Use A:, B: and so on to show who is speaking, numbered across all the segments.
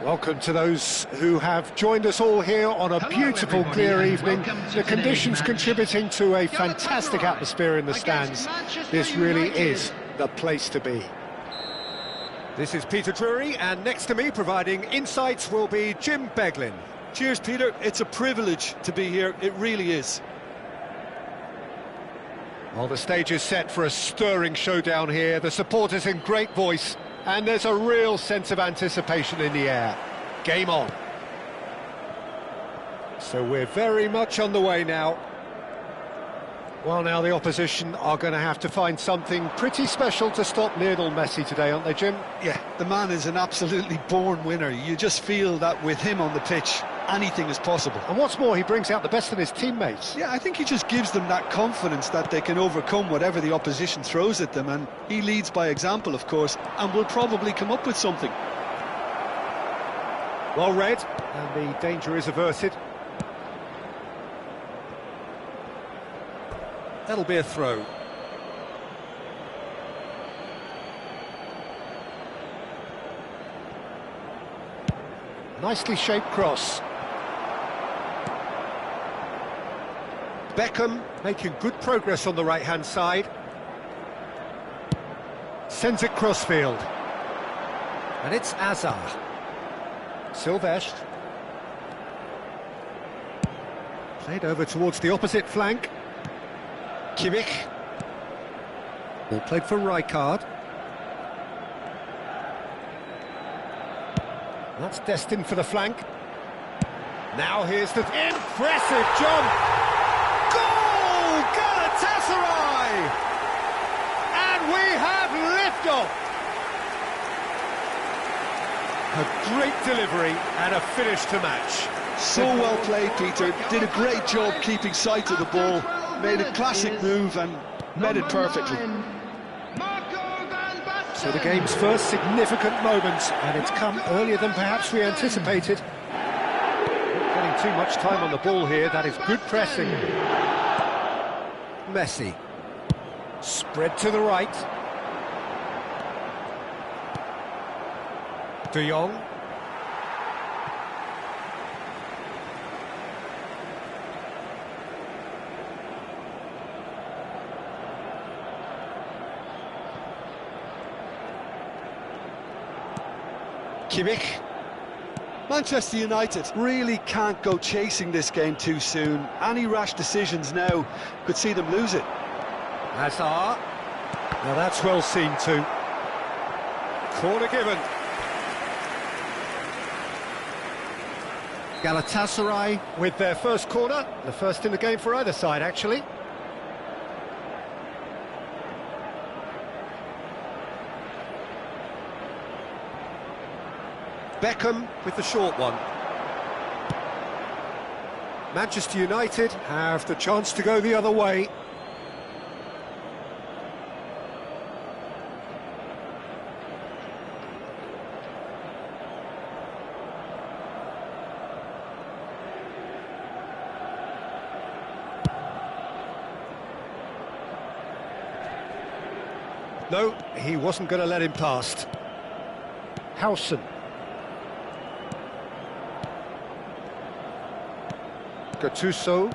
A: Welcome to those who have joined us all here on a beautiful, clear evening. The conditions contributing to a fantastic atmosphere in the stands. This really is the place to be. This is Peter Drury, and next to me, providing insights, will be Jim Beglin.
B: Cheers, Peter. It's a privilege to be here. It really is.
A: Well, the stage is set for a stirring showdown here. The supporters in great voice, and there's a real sense of anticipation in the air. Game on. So we're very much on the way now. Well, now the opposition are going to have to find something pretty special to stop Lionel Messi today, aren't they, Jim?
B: Yeah, the man is an absolutely born winner. You just feel that with him on the pitch, anything is possible.
A: And what's more, he brings out the best in his teammates.
B: Yeah, I think he just gives them that confidence that they can overcome whatever the opposition throws at them, and he leads by example, of course, and will probably come up with something.
A: Well read, and the danger is averted. That'll be a throw. Nicely shaped cross. Beckham making good progress on the right-hand side. Sends it crossfield. And it's Azar. Silvestre. Played over towards the opposite flank. Kimmich. Ball played for Rijkaard. That's destined for the flank. Now here's the impressive jump. Goal! Galatasaray! And we have liftoff. A great delivery and a finish to match.
B: So well played, Peter. Did a great job keeping sight of the ball. Made a classic move and met it perfectly.
A: So the game's first significant moment, and it's come earlier than perhaps we anticipated. Not getting too much time on the ball here. That is good pressing. Messi. Spread to the right. De Jong. Kimmich.
B: Manchester United really can't go chasing this game too soon. Any rash decisions now could see them lose it.
A: Hazard. Now that's well seen too. Corner given. Galatasaray with their first corner. The first in the game for either side, actually. Beckham with the short one. Manchester United have the chance to go the other way. No, he wasn't going to let him past. Howson. Gattuso.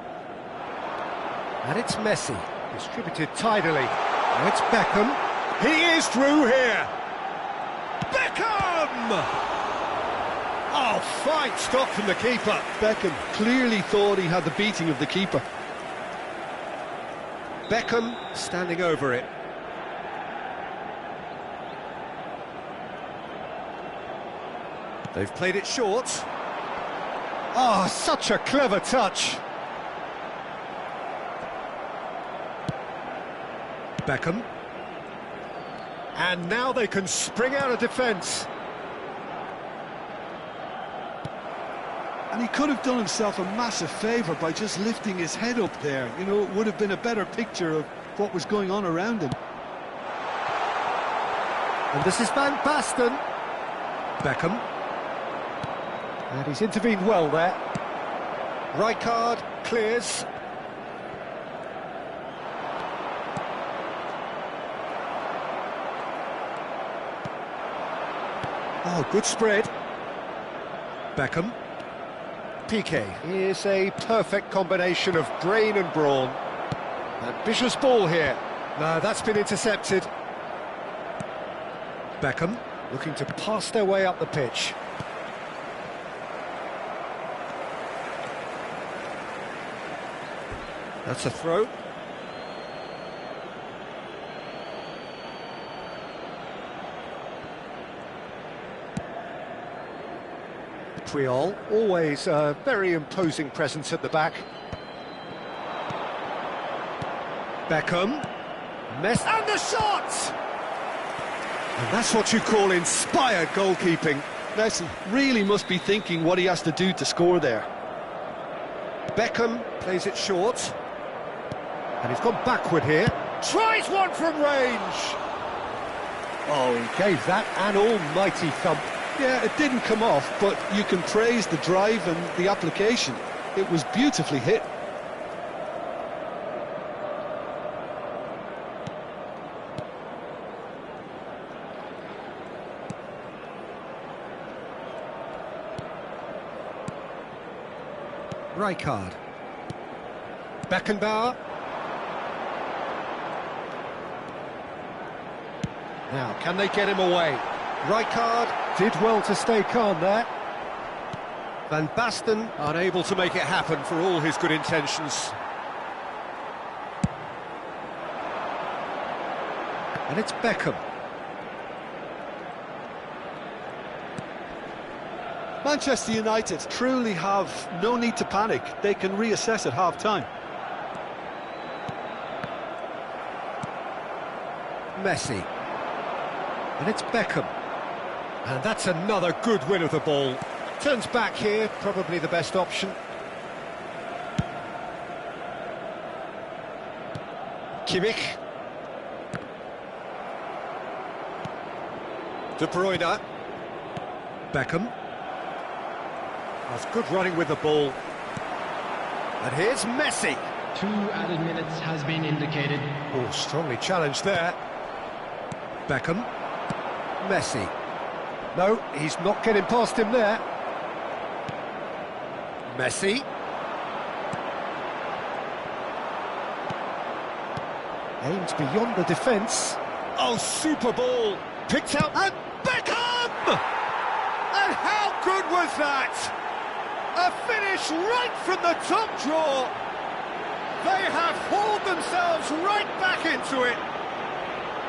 A: And it's Messi. Distributed tidily. Now it's Beckham. He is through here. Beckham! Oh, fine stop from the keeper.
B: Beckham clearly thought he had the beating of the keeper.
A: Beckham standing over it. They've played it short. Oh, such a clever touch. Beckham. And now they can spring out of defence.
B: And he could have done himself a massive favour by just lifting his head up there. You know, it would have been a better picture of what was going on around him.
A: And this is Van Basten. Beckham. And he's intervened well there. Rijkaard clears. Oh, good spread. Beckham. Piqué. Here's a perfect combination of brain and brawn. Ambitious ball here. No, that's been intercepted. Beckham looking to pass their way up the pitch. That's a throw. Puyol, always a very imposing presence at the back. Beckham. Messi. And the shot! And that's what you call inspired goalkeeping.
B: Messi really must be thinking what he has to do to score there.
A: Beckham plays it short. And he's gone backward here. Tries one from range. Oh, he gave that an almighty thump.
B: Yeah, it didn't come off, but you can praise the drive and the application. It was beautifully hit.
A: Rijkaard. Beckenbauer. Now, can they get him away? Rijkaard did well to stay calm there. Van Basten unable to make it happen for all his good intentions. And it's Beckham.
B: Manchester United truly have no need to panic. They can reassess at half-time.
A: Messi. And it's Beckham. And that's another good win of the ball. Turns back here, probably the best option. Kimmich. De Bruyne. Beckham. That's good running with the ball. And here's Messi.
C: 2 added minutes has been indicated.
A: Oh, strongly challenged there. Beckham. Messi. No, he's not getting past him there. Messi. Aimed beyond the defence. Oh, super ball. Picked out, and Beckham! And how good was that? A finish right from the top draw. They have hauled themselves right back into it.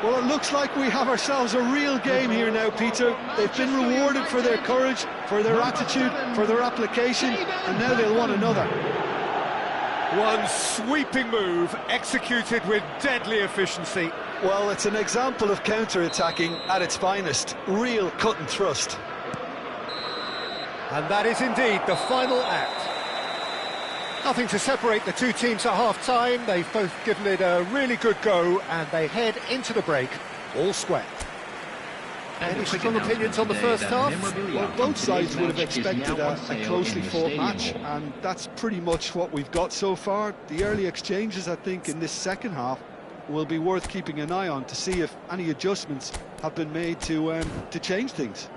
B: Well, it looks like we have ourselves a real game here now, Peter. They've been rewarded for their courage, for their attitude, for their application, and now they'll want another.
A: One sweeping move, executed with deadly efficiency.
B: Well, it's an example of counter-attacking at its finest. Real cut and thrust.
A: And that is indeed the final act. Nothing to separate the two teams at half-time. They've both given it a really good go, and they head into the break all square. Any strong opinions on the first half?
B: Well, both sides would have expected a closely fought match, and that's pretty much what we've got so far. The early exchanges, I think, in this second half will be worth keeping an eye on to see if any adjustments have been made to change things.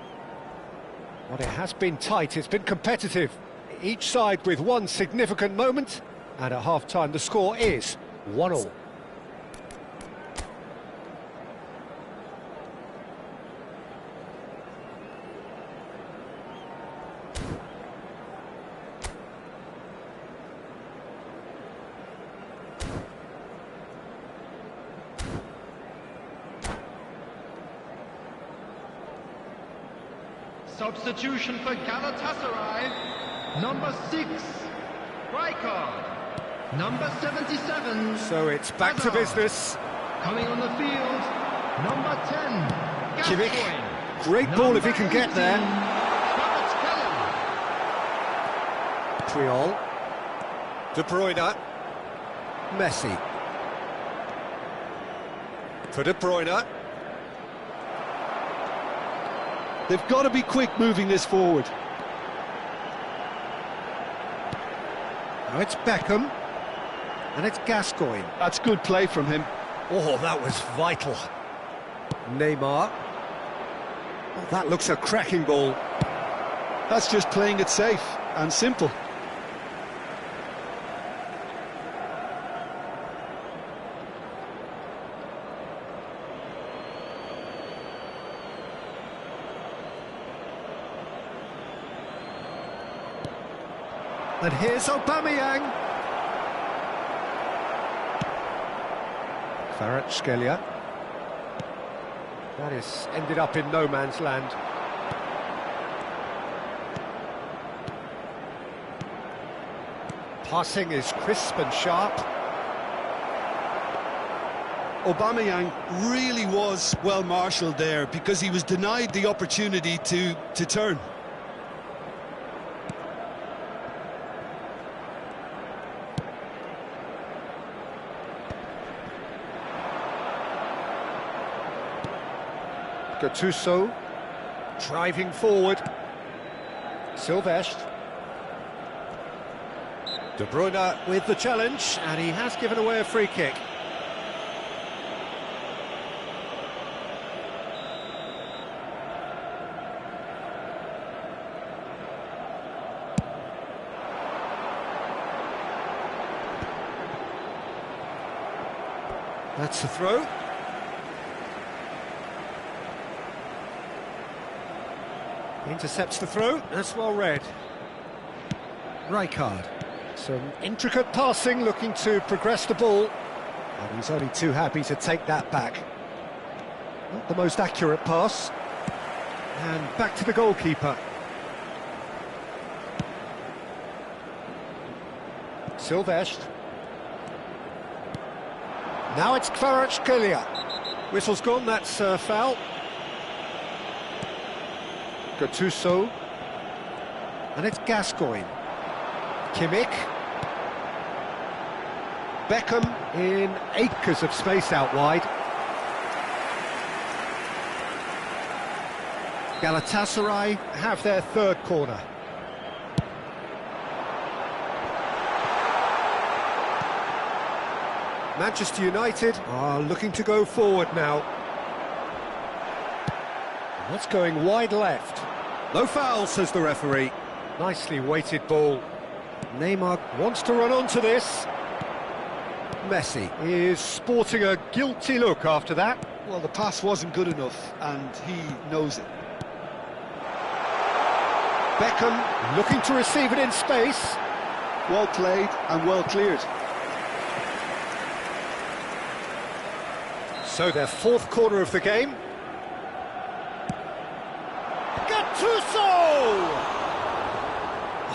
A: Well, it has been tight, it's been competitive. Each side with one significant moment, and at half-time the score is 1-1.
C: Substitution for Galatasaray. Number 6, Rijkaard. Number 77.
A: So it's back to business.
C: Coming on the field, number 10,
A: Kimmich.
C: Gascoigne.
A: Great ball if he can get there. Triol. De Bruyne. Messi. For De Bruyne.
B: They've got to be quick moving this forward.
A: Now it's Beckham. And it's Gascoigne.
B: That's good play from him.
A: Oh, that was vital. Neymar. Oh, that looks a cracking ball.
B: That's just playing it safe and simple.
A: And here's Aubameyang. Kvaratskhelia. That is ended up in no man's land. Passing is crisp and sharp.
B: Aubameyang really was well marshalled there because he was denied the opportunity to turn.
A: Gattuso driving forward. Silvestre. De Bruyne with the challenge, and he has given away a free kick. That's the throw. Intercepts the throw, that's well read. Rijkaard. Some intricate passing, looking to progress the ball. And he's only too happy to take that back. Not the most accurate pass. And back to the goalkeeper. Silvestre. Now it's Kvaratskhelia. Whistle's gone, that's foul. Gattuso. And it's Gascoigne. Kimmich. Beckham in acres of space out wide. Galatasaray have their third corner. Manchester United are looking to go forward now. And that's going wide left. No foul, says the referee. Nicely weighted ball. Neymar wants to run onto this. Messi is sporting a guilty look after that.
B: Well, the pass wasn't good enough, and he knows it.
A: Beckham looking to receive it in space.
B: Well played and well cleared.
A: So their fourth corner of the game. Gattuso!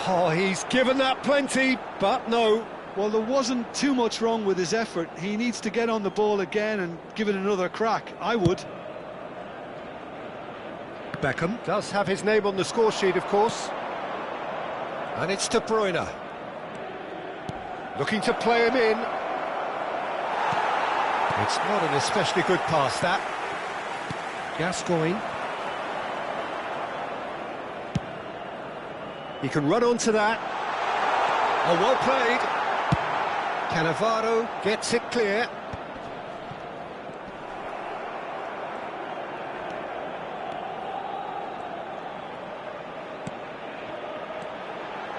A: Oh, he's given that plenty, but no.
B: Well, there wasn't too much wrong with his effort. He needs to get on the ball again and give it another crack. I would.
A: Beckham does have his name on the score sheet, of course. And it's De Bruyne. Looking to play him in. It's not an especially good pass, that. Gascoigne. He can run onto that. Oh, well played. Cannavaro gets it clear.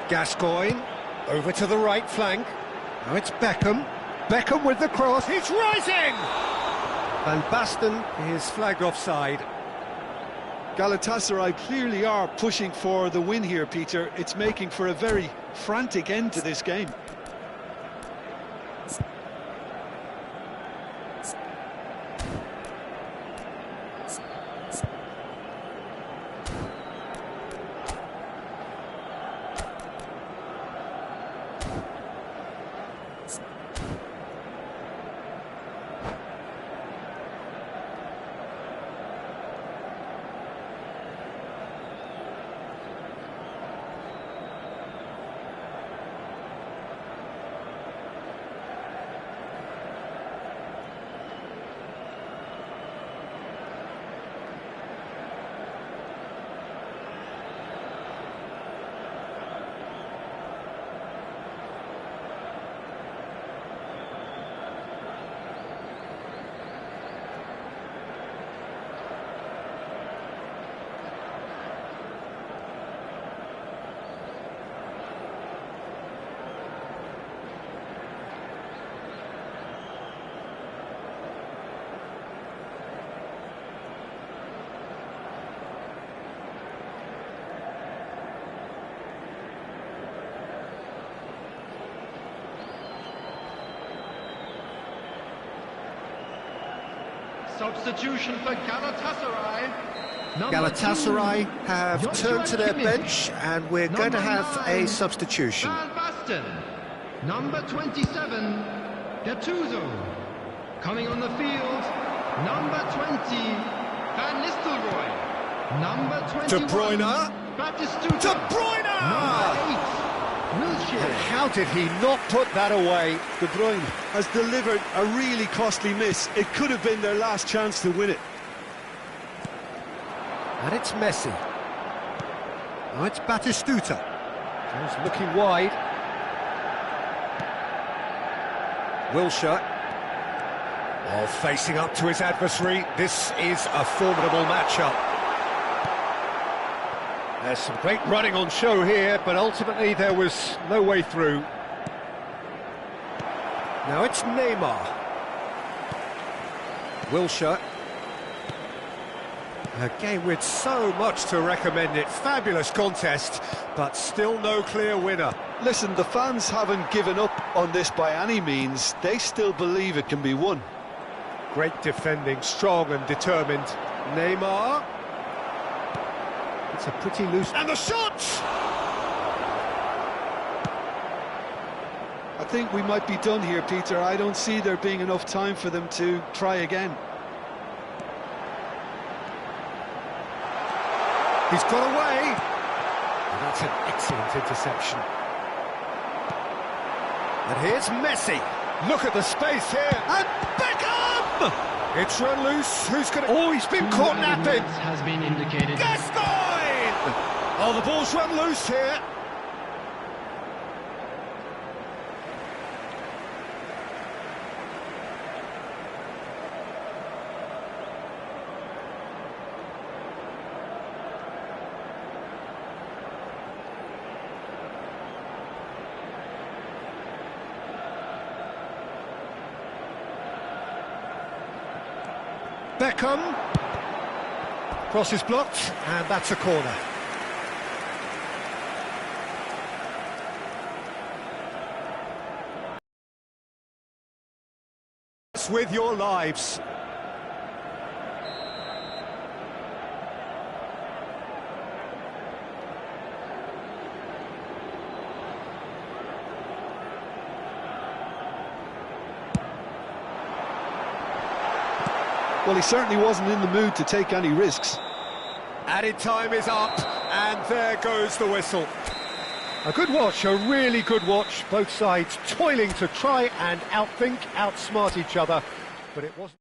A: Gascoigne over to the right flank. Now it's Beckham. Beckham with the cross. He's rising! Van Basten is flagged offside.
B: Galatasaray clearly are pushing for the win here, Peter. It's making for a very frantic end to this game.
C: Substitution for Galatasaray.
A: Galatasaray have turned to their bench, and we're going to have a substitution.
C: Van Basten. Number 27, Gattuso. Coming on the field, number 20, Van Nistelrooy. Number 21,
A: De Bruyne.
C: Batistuta.
A: De Bruyne!
C: Number 8,
A: And
C: Wilshere.
A: how did he not put that away?
B: De Bruyne has delivered a really costly miss. It could have been their last chance to win it.
A: And it's Messi. Now it's Batistuta. He's looking wide. Wilshere. Oh, facing up to his adversary. This is a formidable matchup. There's some great running on show here, but ultimately there was no way through. Now it's Neymar. Wilshere. A game with so much to recommend it. Fabulous contest, but still no clear winner.
B: Listen, the fans haven't given up on this by any means. They still believe it can be won.
A: Great defending, strong and determined. Neymar. It's a pretty loose... And the shot!
B: I think we might be done here, Peter. I don't see there being enough time for them to try again.
A: He's got away. And that's an excellent interception. And here's Messi. Look at the space here. And Beckham! It's run loose. Who's going to... Oh, he's been caught napping.
C: Has been indicated.
A: Gascoigne! Oh, the ball's run loose here. Beckham. Cross is blocked, and that's a corner. With your lives.
B: Well, he certainly wasn't in the mood to take any risks.
A: Added time is up, and there goes the whistle. A good watch, a really good watch. Both sides toiling to try and outthink, outsmart each other, but it wasn't.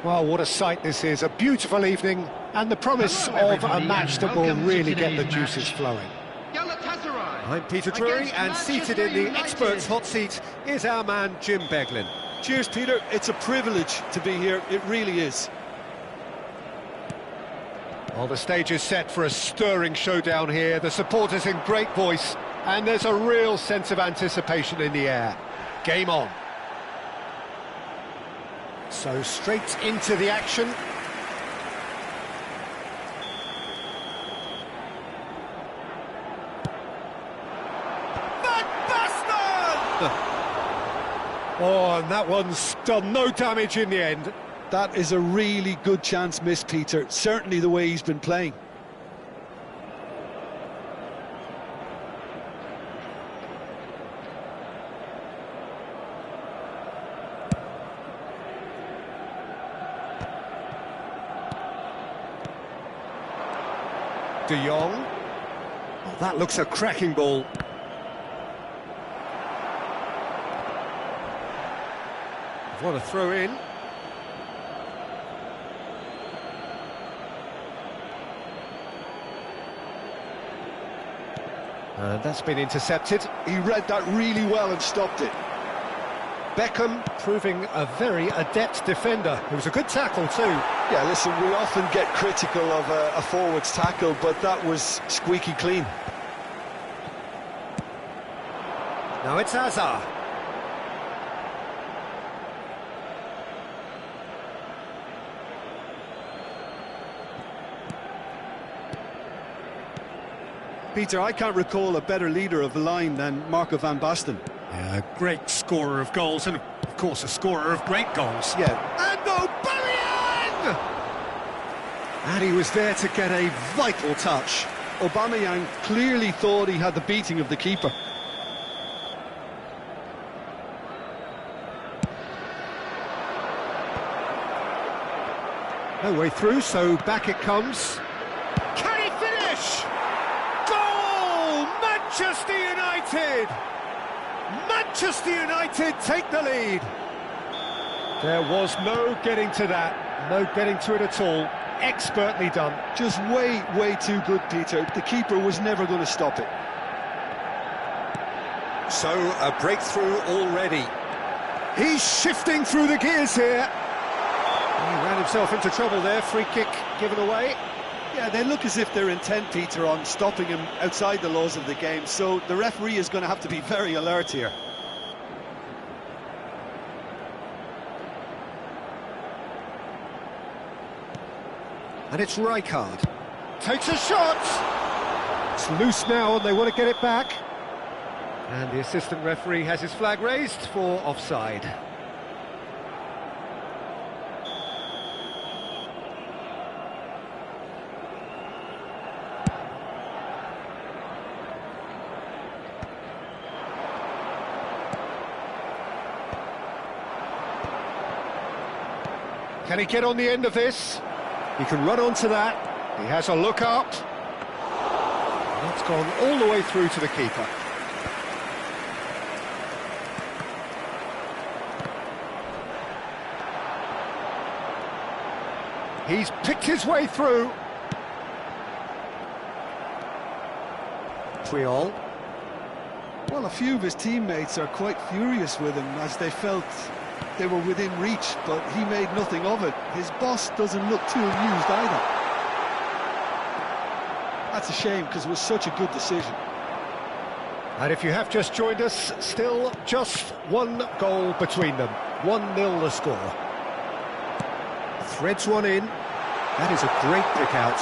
A: Well, what a sight this is. A beautiful evening and the promise of a match that will really get the juices flowing. I'm Peter Drury, and seated in the experts' hot seat is our man Jim Beglin.
B: Cheers, Peter. It's a privilege to be here. It really is.
A: Well, the stage is set for a stirring showdown here. The supporters in great voice, and there's a real sense of anticipation in the air. Game on. So straight into the action. Van Basten! Oh, and that one's done no damage in the end.
B: That is a really good chance missed, Peter. Certainly the way he's been playing.
A: De Jong. Oh, that looks a cracking ball. What a throw in. And that's been intercepted.
B: He read that really well and stopped it.
A: Beckham proving a very adept defender. It was a good tackle too.
B: Yeah, listen, we often get critical of a forward's tackle, but that was squeaky clean.
A: Now it's Hazard.
B: Peter, I can't recall a better leader of the line than Marco van Basten.
A: Yeah, a great scorer of goals and, of course, a scorer of great goals.
B: Yeah.
A: And Aubameyang! And he was there to get a vital touch.
B: Aubameyang clearly thought he had the beating of the keeper.
A: No way through, so back it comes. Can he finish? Goal! Manchester United! Manchester United take the lead. There was no getting to that, no getting to it at all. Expertly done.
B: Just way too good, Peter. The keeper was never going to stop it.
A: So, a breakthrough already. He's shifting through the gears here. He ran himself into trouble there, free kick given away.
B: Yeah, they look as if they're intent, Peter, on stopping him outside the laws of the game, so the referee is going to have to be very alert here.
A: And it's Rijkaard. Takes a shot! It's loose now and they want to get it back. And the assistant referee has his flag raised for offside. Can he get on the end of this? He can run onto that. He has a look up. That's gone all the way through to the keeper. He's picked his way through. Puyol.
B: Well, a few of his teammates are quite furious with him as they felt they were within reach, but he made nothing of it. His boss doesn't look too amused either. That's a shame, because it was such a good decision.
A: And if you have just joined us, still just one goal between them. 1-0 the score. Threads one in. That is a great pick out.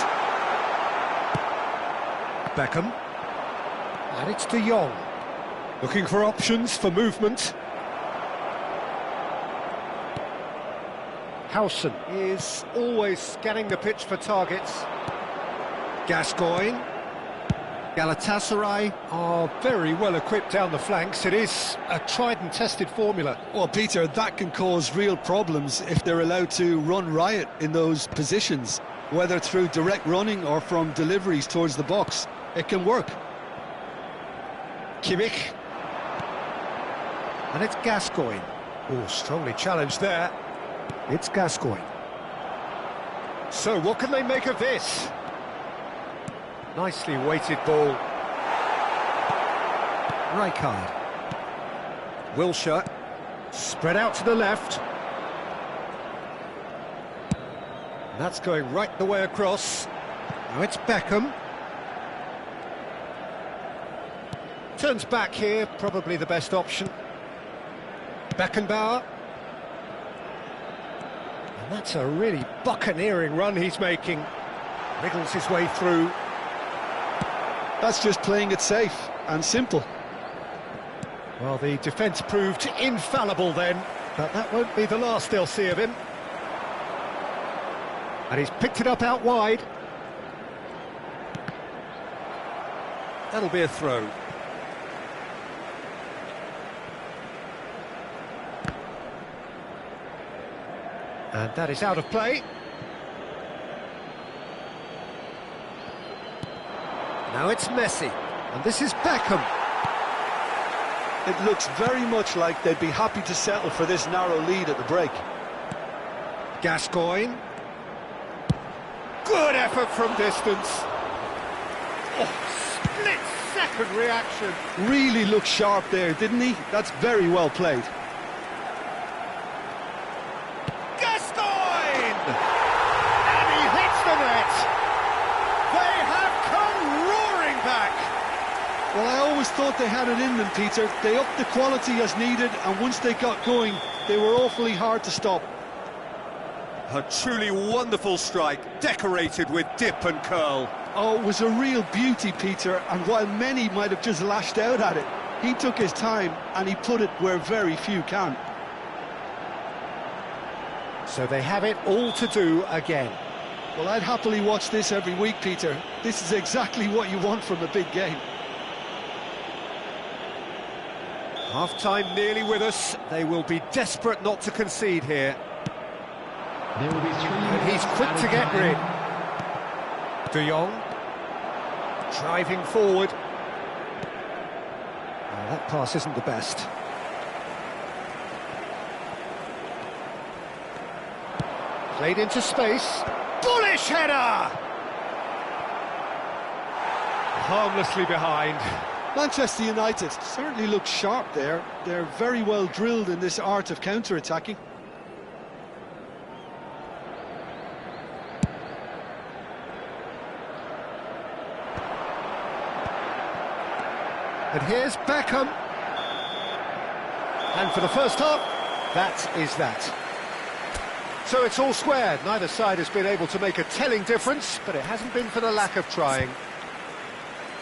A: Beckham. And it's De Jong. Looking for options for movement. Howson is always scanning the pitch for targets. Gascoigne. Galatasaray are very well equipped down the flanks. It is a tried and tested formula.
B: Well, Peter, that can cause real problems if they're allowed to run riot in those positions, whether through direct running or from deliveries towards the box. It can work.
A: Kimmich. And it's Gascoigne. Oh, strongly challenged there. It's Gascoigne. So, what can they make of this? Nicely weighted ball. Rijkaard. Wilshere. Spread out to the left. And that's going right the way across. Now it's Beckham. Turns back here, probably the best option. Beckenbauer. And that's a really buccaneering run he's making. Wriggles his way through.
B: That's just playing it safe and simple.
A: Well, the defence proved infallible then, but that won't be the last they'll see of him. And he's picked it up out wide. That'll be a throw. And that is out of play. Now it's Messi, and this is Beckham.
B: It looks very much like they'd be happy to settle for this narrow lead at the break.
A: Gascoigne. Good effort from distance. Oh, split-second reaction.
B: Really looked sharp there, didn't he? That's very well played.
A: Gascoigne! And he hits the net. They have come roaring back.
B: Well, I always thought they had it in them, Peter. They upped the quality as needed, and once they got going, they were awfully hard to stop.
A: A truly wonderful strike, decorated with dip and curl.
B: Oh, it was a real beauty, Peter, and while many might have just lashed out at it, he took his time and he put it where very few can.
A: So they have it all to do again.
B: Well, I'd happily watch this every week, Peter. This is exactly what you want from a big game.
A: Half-time nearly with us. They will be desperate not to concede here.
C: There will be 3
A: And he's quick to get rid. De Jong, driving forward. Oh, that pass isn't the best. Played into space. Bullish header! Harmlessly behind.
B: Manchester United certainly look sharp there. They're very well drilled in this art of counter-attacking.
A: And here's Beckham. And for the first half, that is that. So it's all squared. Neither side has been able to make a telling difference, but it hasn't been for the lack of trying.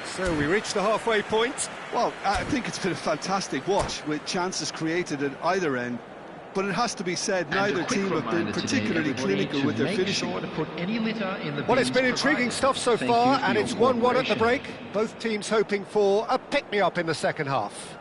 A: So we reach the halfway point.
B: Well, I think it's been a fantastic watch, with chances created at either end. But it has to be said, neither team have been particularly clinical with their finishing.
A: Well, it's been intriguing stuff so far, and it's 1-1 at the break. Both teams hoping for a pick-me-up in the second half.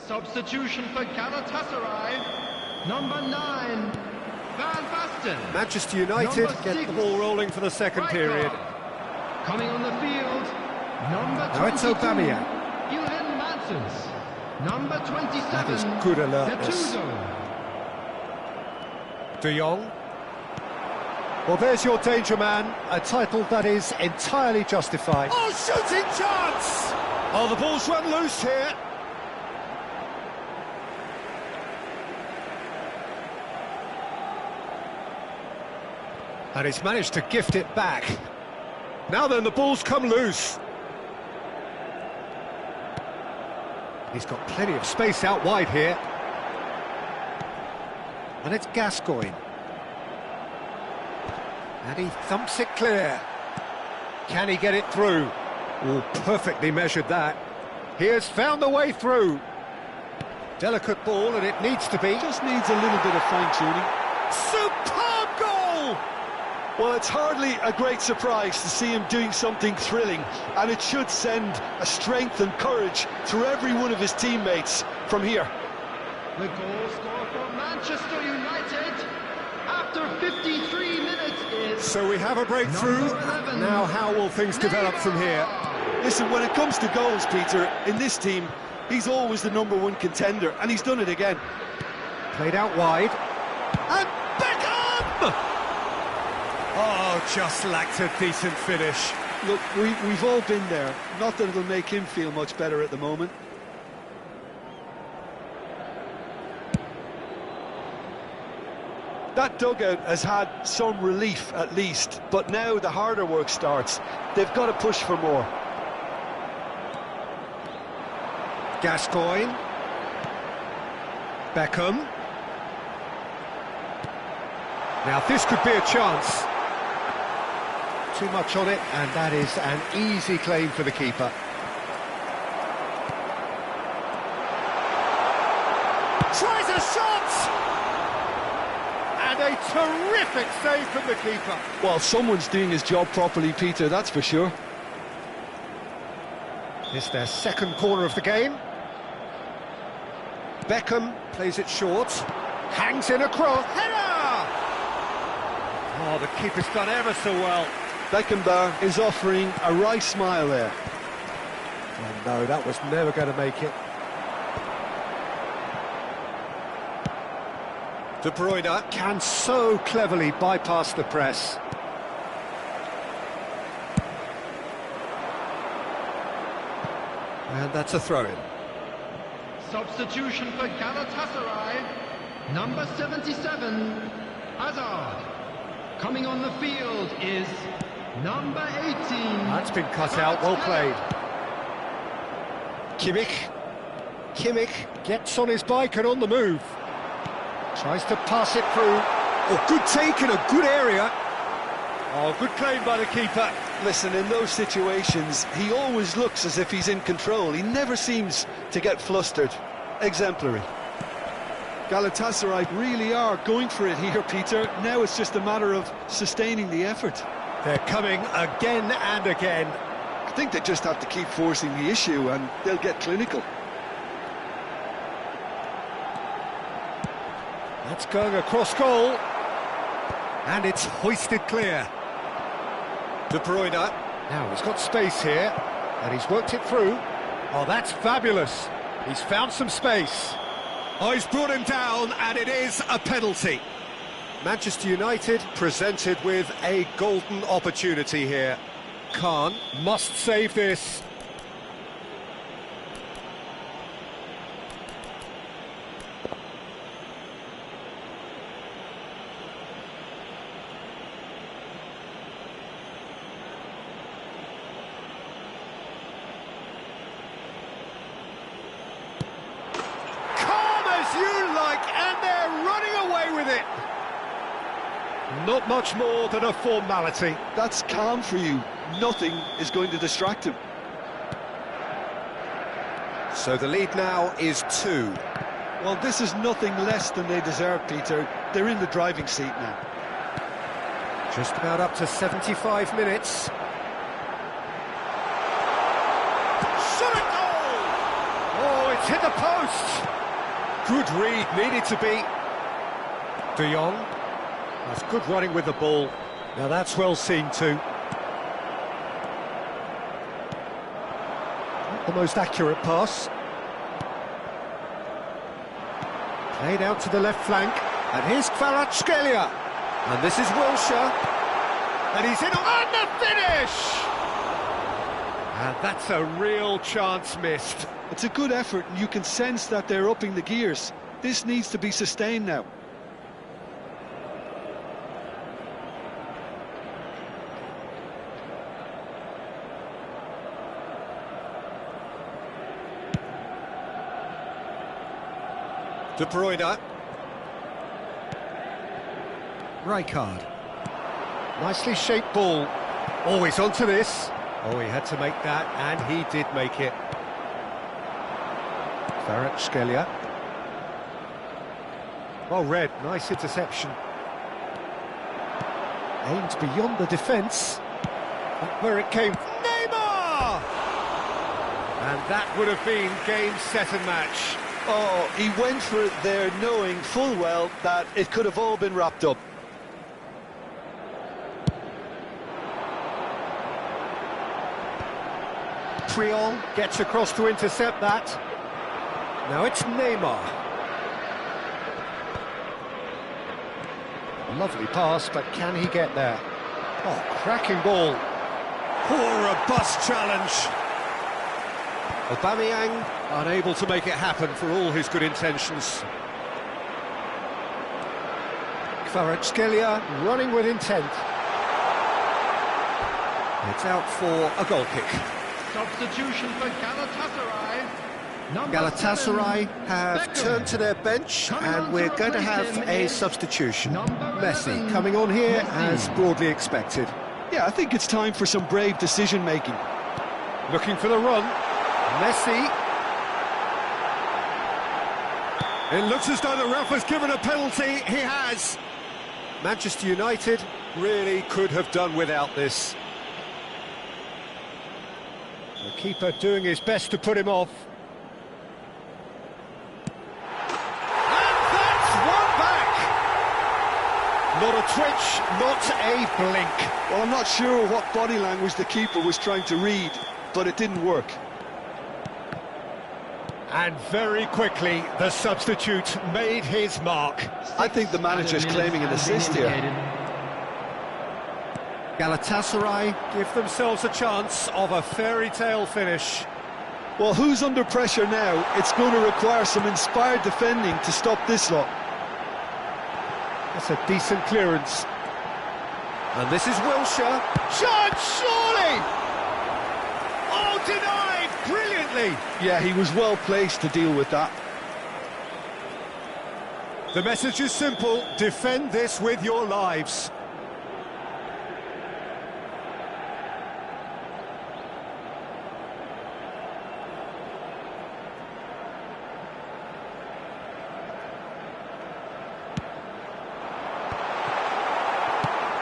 C: Substitution for Galatasaray, number 9, Van Basten.
A: Manchester United get the ball rolling for the second period.
C: Coming on the field, number 22,
A: Now it's Aubameyang.
C: Ilhan Mansons. Number 27,
A: That is good alertness.
C: Gattuso.
A: De Jong. Well, there's your danger man, a title that is entirely justified. Oh, shooting chance! Oh, the ball's run loose here. And he's managed to gift it back. Now then, the ball's come loose. He's got plenty of space out wide here. And it's Gascoigne. And he thumps it clear. Can he get it through? Oh, perfectly measured that. He has found the way through. Delicate ball, and it needs to be.
B: Just needs a little bit of fine-tuning.
A: Superb goal!
B: Well, it's hardly a great surprise to see him doing something thrilling, and it should send a strength and courage through every one of his teammates from here.
C: The goal score for Manchester United after 53 minutes is...
A: So we have a breakthrough. Now how will things develop from here?
B: Listen, when it comes to goals, Peter, in this team, he's always the #1 contender, and he's done it again.
A: Played out wide. And Beckham! Oh, just lacked a decent finish.
B: Look, we've all been there. Not that it'll make him feel much better at the moment. That dugout has had some relief at least, but now the harder work starts. They've got to push for more.
A: Gascoigne. Beckham. Now this could be a chance. Too much on it, and that is an easy claim for the keeper. Tries a shot! And And a terrific save from the keeper.
B: Well, someone's doing his job properly, Peter, that's for sure.
A: It's their second corner of the game. Beckham plays it short. Hangs in a cross. Header! Oh, the keeper's done ever so well.
B: Beckenbauer is offering a wry smile there.
A: Oh no, that was never going to make it. De Bruyne can so cleverly bypass the press. And that's a throw-in.
C: Substitution for Galatasaray, number 77, Hazard. Coming on the field is number 18.
A: That's been cut out, well played. Kimmich gets on his bike and on the move. Tries to pass it through. Oh, good take in a good area. Oh, good claim by the keeper.
B: Listen, in those situations, he always looks as if he's in control. He never seems to get flustered. Exemplary. Galatasaray really are going for it here, Peter. Now it's just a matter of sustaining the effort.
A: They're coming again and again.
B: I think they just have to keep forcing the issue and they'll get clinical.
A: That's going across goal. And it's hoisted clear. De Bruyne. Now he's got space here. And he's worked it through. Oh, that's fabulous. He's found some space. Oh, he's brought him down, and it is a penalty. Manchester United presented with a golden opportunity here. Khan must save this. And they're running away with it. Not much more than a formality.
B: That's calm for you. Nothing is going to distract him.
A: So the lead now is 2.
B: Well, this is nothing less than they deserve, Peter. They're in the driving seat now.
A: Just about up to 75 minutes. Shot at goal! Oh, it's hit the post. Good read, needed to be. De Jong. That's good running with the ball. Now that's well seen too. Not the most accurate pass. Played out to the left flank. And here's Kvaratskhelia. And this is Wilshere. And he's in on the finish! And that's a real chance missed.
B: It's a good effort, and you can sense that they're upping the gears. This needs to be sustained now.
A: De Bruyne. Rijkaard. Nicely shaped ball. Always onto this. Oh, he had to make that, and he did make it. Kvaratskhelia. Well read, nice interception. Aimed beyond the defence. Back where it came. Neymar! And that would have been game, set and match.
B: Oh, he went for it there knowing full well that it could have all been wrapped up.
A: Triol gets across to intercept that. Now it's Neymar. Lovely pass, but can he get there? Oh, cracking ball. Poor, robust challenge. Aubameyang unable to make it happen for all his good intentions. Kvaratskhelia running with intent. It's out for a goal kick.
C: Substitution for Galatasaray.
A: Galatasaray have turned to their bench, and we're going to have a substitution. Messi coming on here as broadly expected.
B: Yeah, I think it's time for some brave decision-making.
A: Looking for the run. Messi. It looks as though the ref has given a penalty. He has. Manchester United really could have done without this. The keeper doing his best to put him off. And that's one back! Not a twitch, not a blink.
B: Well, I'm not sure what body language the keeper was trying to read, but it didn't work.
A: And very quickly, the substitute made his mark.
B: I think the manager's claiming an assist here.
A: Galatasaray give themselves a chance of a fairy tale finish.
B: Well, who's under pressure now? It's going to require some inspired defending to stop this lot.
A: That's a decent clearance. And this is Wilshere. Chance, surely! Oh, denied brilliantly!
B: Yeah, he was well placed to deal with that.
A: The message is simple: defend this with your lives.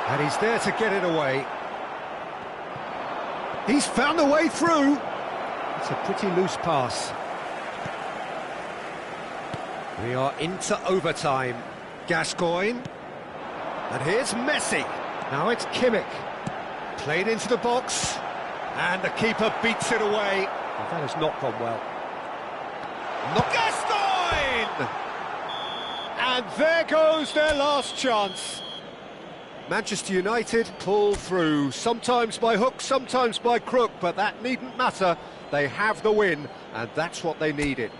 A: And he's there to get it away. He's found a way through. It's a pretty loose pass. We are into overtime. Gascoigne. And here's Messi. Now it's Kimmich. Played into the box. And the keeper beats it away. Well, that has not gone well. Not Gascoigne! And there goes their last chance. Manchester United pull through, sometimes by hook, sometimes by crook, but that needn't matter. They have the win, and that's what they needed.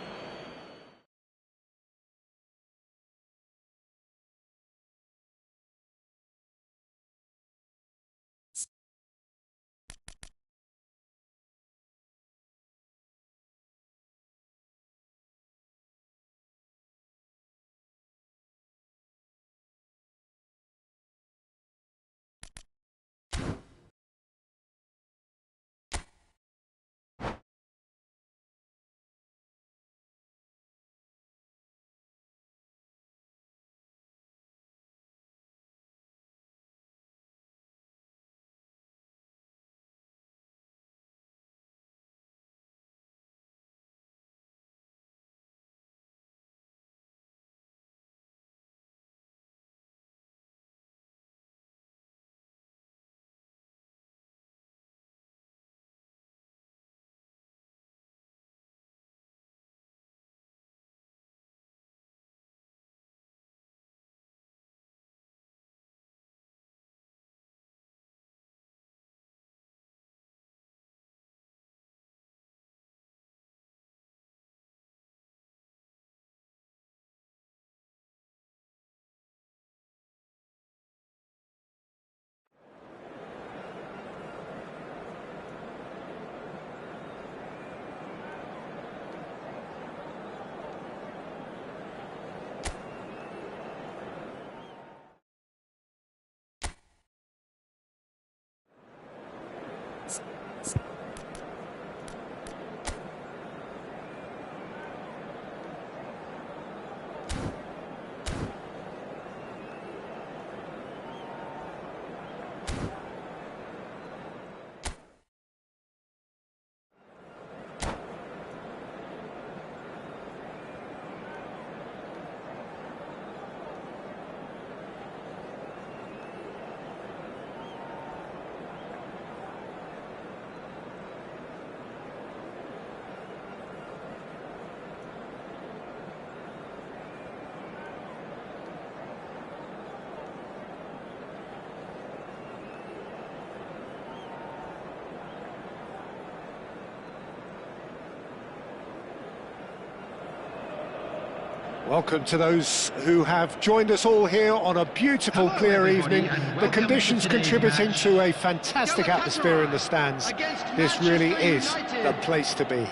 A: Welcome to those who have joined us all here on a beautiful, clear evening. The conditions contributing to a fantastic atmosphere in the stands. This really is the place to be.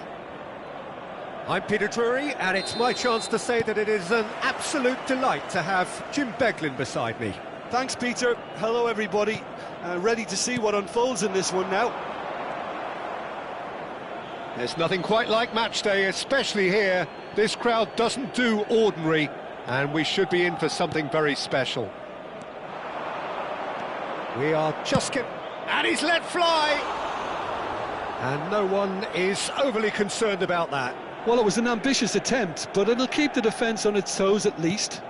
A: I'm Peter Drury, and it's my chance to say that it is an absolute delight to have Jim Beglin beside me.
B: Thanks, Peter. Hello, everybody. Ready to see what unfolds in this one now.
A: There's nothing quite like match day, especially here. This crowd doesn't do ordinary, and we should be in for something very special. We are just getting... And he's let fly! And no one is overly concerned about that.
B: Well, it was an ambitious attempt, but it'll keep the defence on its toes at least.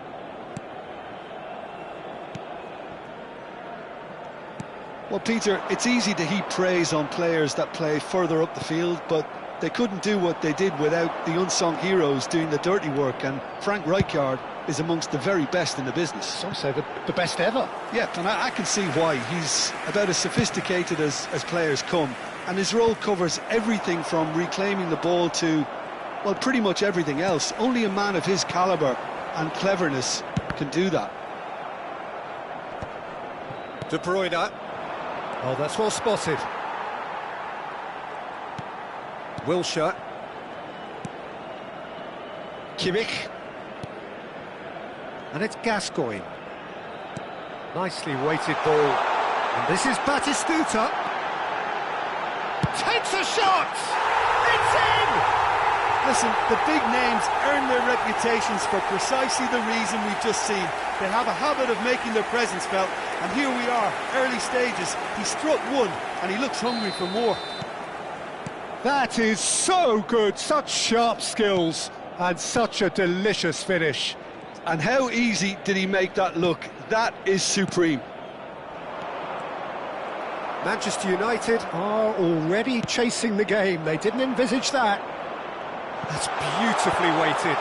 B: Well, Peter, it's easy to heap praise on players that play further up the field, but they couldn't do what they did without the unsung heroes doing the dirty work, and Frank Rijkaard is amongst the very best in the business.
A: Some say the best ever.
B: Yeah, and I can see why. He's about as sophisticated as players come, and his role covers everything from reclaiming the ball to, well, pretty much everything else. Only a man of his calibre and cleverness can do that.
A: De Bruyne. Oh, that's well spotted. Wilshere. Kimmich. And it's Gascoigne. Nicely weighted ball. And this is Batistuta. Takes a shot! It's in!
D: Listen, the big names earn their reputations for precisely the reason we've just seen. They have a habit of making their presence felt, and here we are, early stages. He struck one, and he looks hungry for more.
A: That is so good, such sharp skills, and such a delicious finish.
B: And how easy did he make that look? That is supreme.
A: Manchester United are already chasing the game. They didn't envisage that. That's beautifully weighted.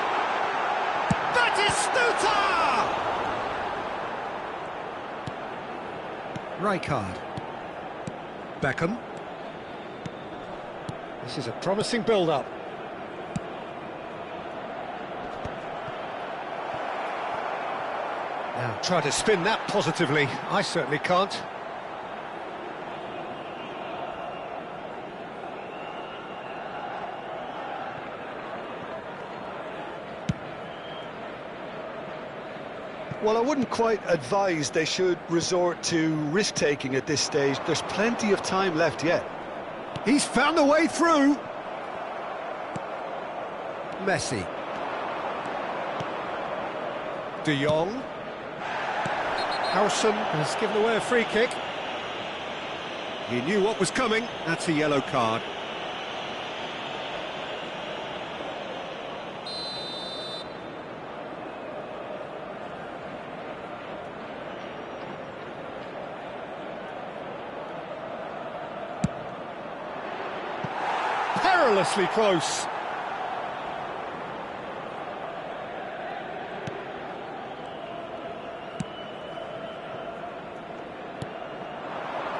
A: Batistuta! Rijkaard. Beckham. This is a promising build-up. Now, try to spin that positively. I certainly can't.
B: Well, I wouldn't quite advise they should resort to risk-taking at this stage. There's plenty of time left yet.
A: He's found a way through. Messi. De Jong. Harrison has given away a free kick. He knew what was coming. That's a yellow card. Perilously close.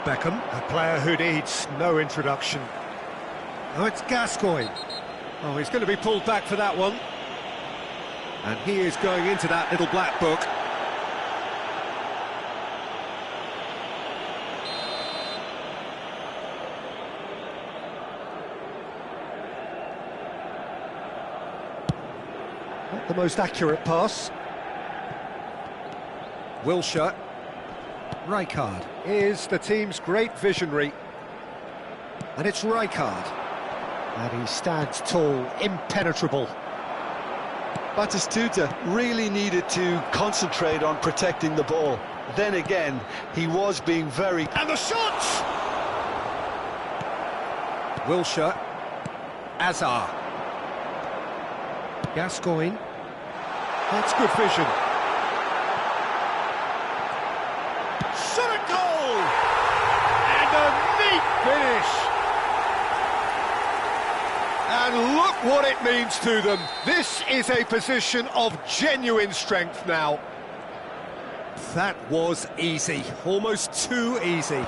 A: Beckham, a player who needs no introduction. Oh, it's Gascoigne. Oh, he's going to be pulled back for that one. And he is going into that little black book. Not the most accurate pass. Wilshere. Rijkaard is the team's great visionary. And it's Rijkaard. And he stands tall, impenetrable.
B: Batistuta really needed to concentrate on protecting the ball. Then again, he was being very...
A: And the shot! Wilshere. Azar. Gascoigne. That's good vision. Shot at goal! And a neat finish! And look what it means to them. This is a position of genuine strength now. That was easy, almost too easy.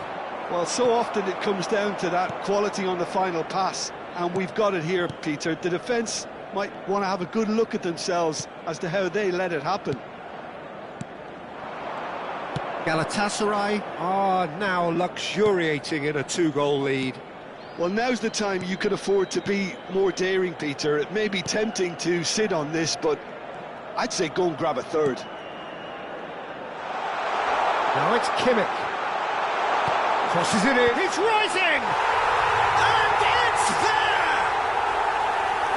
B: Well, so often it comes down to that quality on the final pass, and we've got it here, Peter. The defence might want to have a good look at themselves as to how they let it happen.
A: Galatasaray are now luxuriating in a two-goal lead.
B: Well, now's the time you can afford to be more daring, Peter. It may be tempting to sit on this, but I'd say go and grab a third.
A: Now it's Kimmich. Crosses it in. It's rising! And it's there!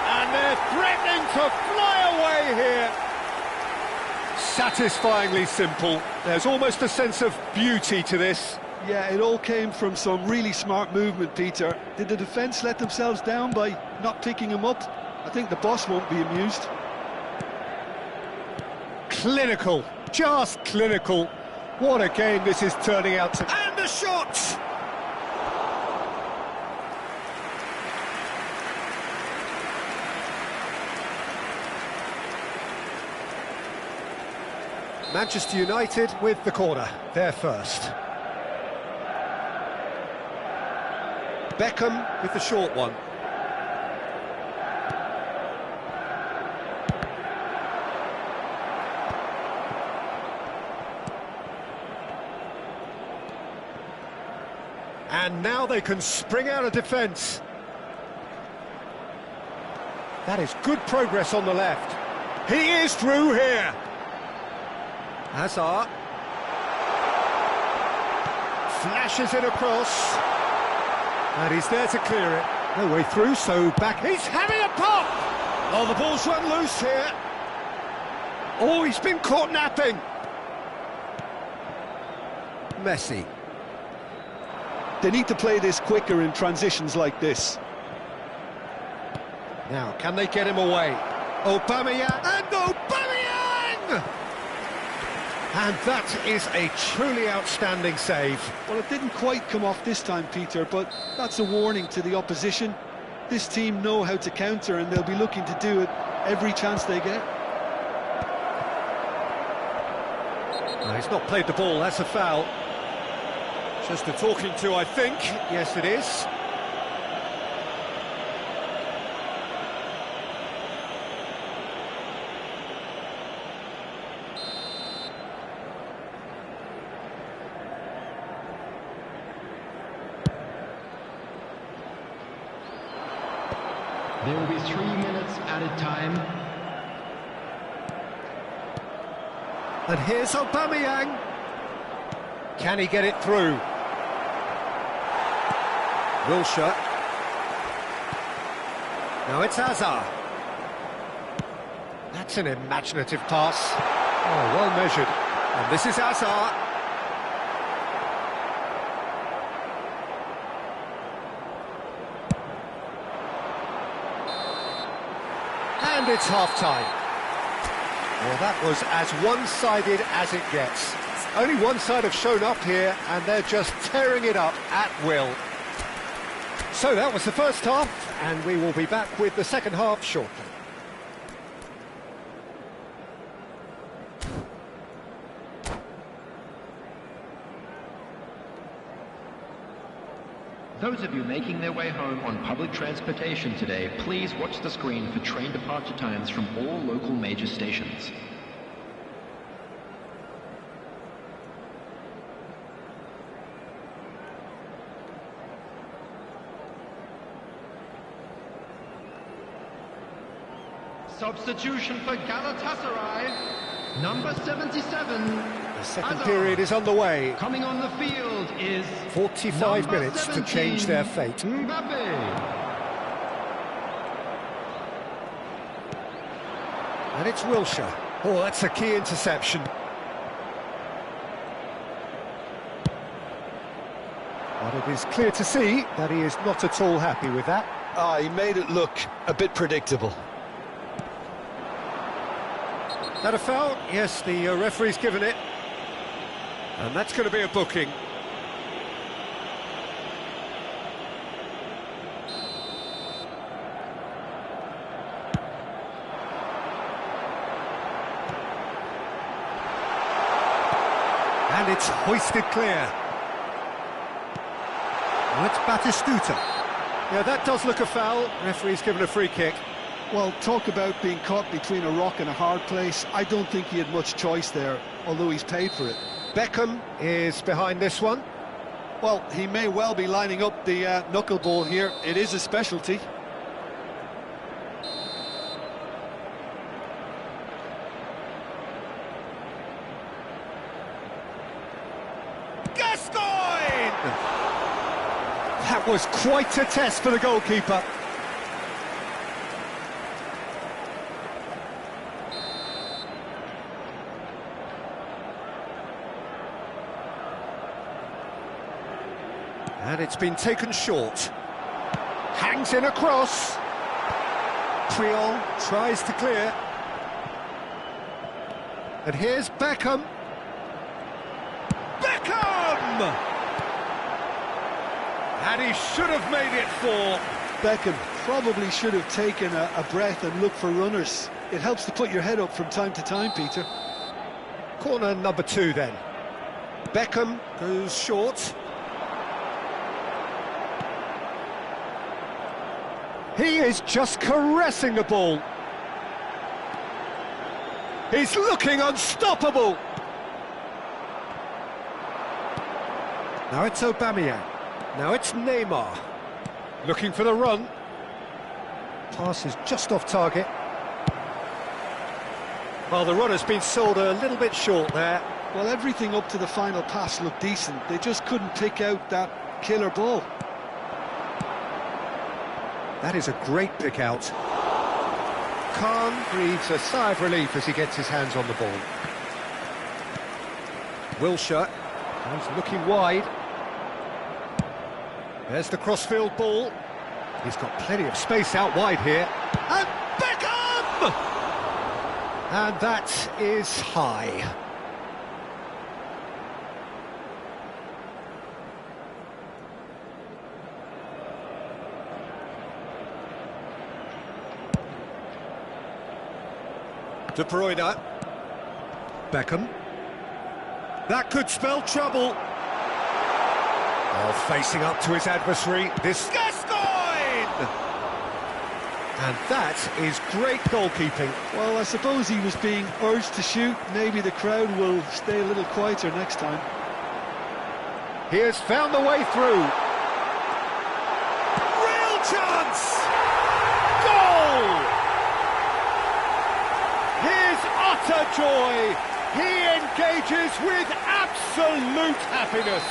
A: And they're threatening to fly away here. Satisfyingly simple. There's almost a sense of beauty to this.
B: Yeah, it all came from some really smart movement, Peter. Did the defence let themselves down by not picking him up? I think the boss won't be amused.
A: Clinical, just clinical. What a game this is turning out to. And the shot! Manchester United with the corner, they're first. Beckham with the short one. And now they can spring out of defence. That is good progress on the left. He is through here. Hazard. Flashes it across. And he's there to clear it. No way through, so back. He's having a pop! Oh, the ball's run loose here. Oh, he's been caught napping. Messi.
B: They need to play this quicker in transitions like this.
A: Now, can they get him away? Aubameyang and Aubameyang! And that is a truly outstanding save.
B: Well, it didn't quite come off this time, Peter, but that's a warning to the opposition. This team know how to counter, and they'll be looking to do it every chance they get.
A: No, he's not played the ball, that's a foul. Just a talking to, I think. Yes, it is.
C: There will be 3 minutes added time.
A: And here's Aubameyang. Can he get it through? Wilshere. Now it's Hazard. That's an imaginative pass. Oh, well measured. And this is Hazard. And it's half-time. Well, that was as one-sided as it gets. Only one side have shown up here, and they're just tearing it up at will. So that was the first half, and we will be back with the second half shortly.
C: Those of you making their way home on public transportation today, please watch the screen for train departure times from all local major stations. Substitution for Galatasaray, number 77.
A: The second
C: Hazard.
A: period is underway.
C: Coming on the field is
A: 45
C: number
A: minutes
C: 17,
A: to change their fate.
C: Mbappe.
A: And it's Wilshere. Oh, that's a key interception. But it is clear to see that he is not at all happy with that.
B: He made it look a bit predictable.
A: That a foul? Yes, the referee's given it. And that's going to be a booking. And it's hoisted clear. Well, it's Batistuta. Yeah, that does look a foul. Referee's given a free kick.
B: Well, talk about being caught between a rock and a hard place. I don't think he had much choice there, although he's paid for it.
A: Beckham is behind this one.
B: Well, he may well be lining up the knuckleball here. It is a specialty.
A: Gascoigne! That was quite a test for the goalkeeper. And it's been taken short. Hangs in across. Triol tries to clear. And here's Beckham. Beckham! And he should have made it 4.
B: Beckham probably should have taken a breath and looked for runners. It helps to put your head up from time to time, Peter.
A: Corner number 2 then. Beckham goes short. He is just caressing the ball. He's looking unstoppable. Now it's Aubameyang. Now it's Neymar. Looking for the run. Pass is just off target. Well, the run has been sold a little bit short there.
B: Well, everything up to the final pass looked decent. They just couldn't pick out that killer ball.
A: That is a great pick out. Khan breathes a sigh of relief as he gets his hands on the ball. Wilshere, he's looking wide. There's the crossfield ball. He's got plenty of space out wide here. And Beckham! And that is high. De Bruyne. Beckham. That could spell trouble. Oh, facing up to his adversary. This Gascoigne! And that is great goalkeeping.
B: Well, I suppose he was being urged to shoot. Maybe the crowd will stay a little quieter next time.
A: He has found the way through. Real chance! Goal! His utter joy. He engages with absolute happiness.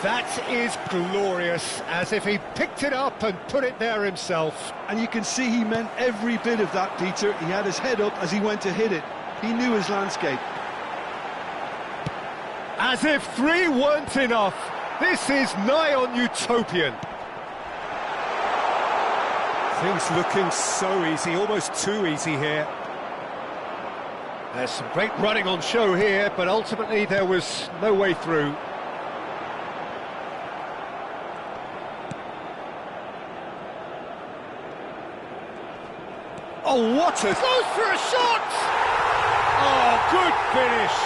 A: That is glorious, as if he picked it up and put it there himself.
B: And you can see he meant every bit of that, Peter. He had his head up as he went to hit it. He knew his landscape.
A: As if 3 weren't enough. This is nigh on utopian. Things looking so easy, almost too easy here. There's some great running on show here, but ultimately there was no way through. Oh, what a... Goes for a shot! Oh, good finish!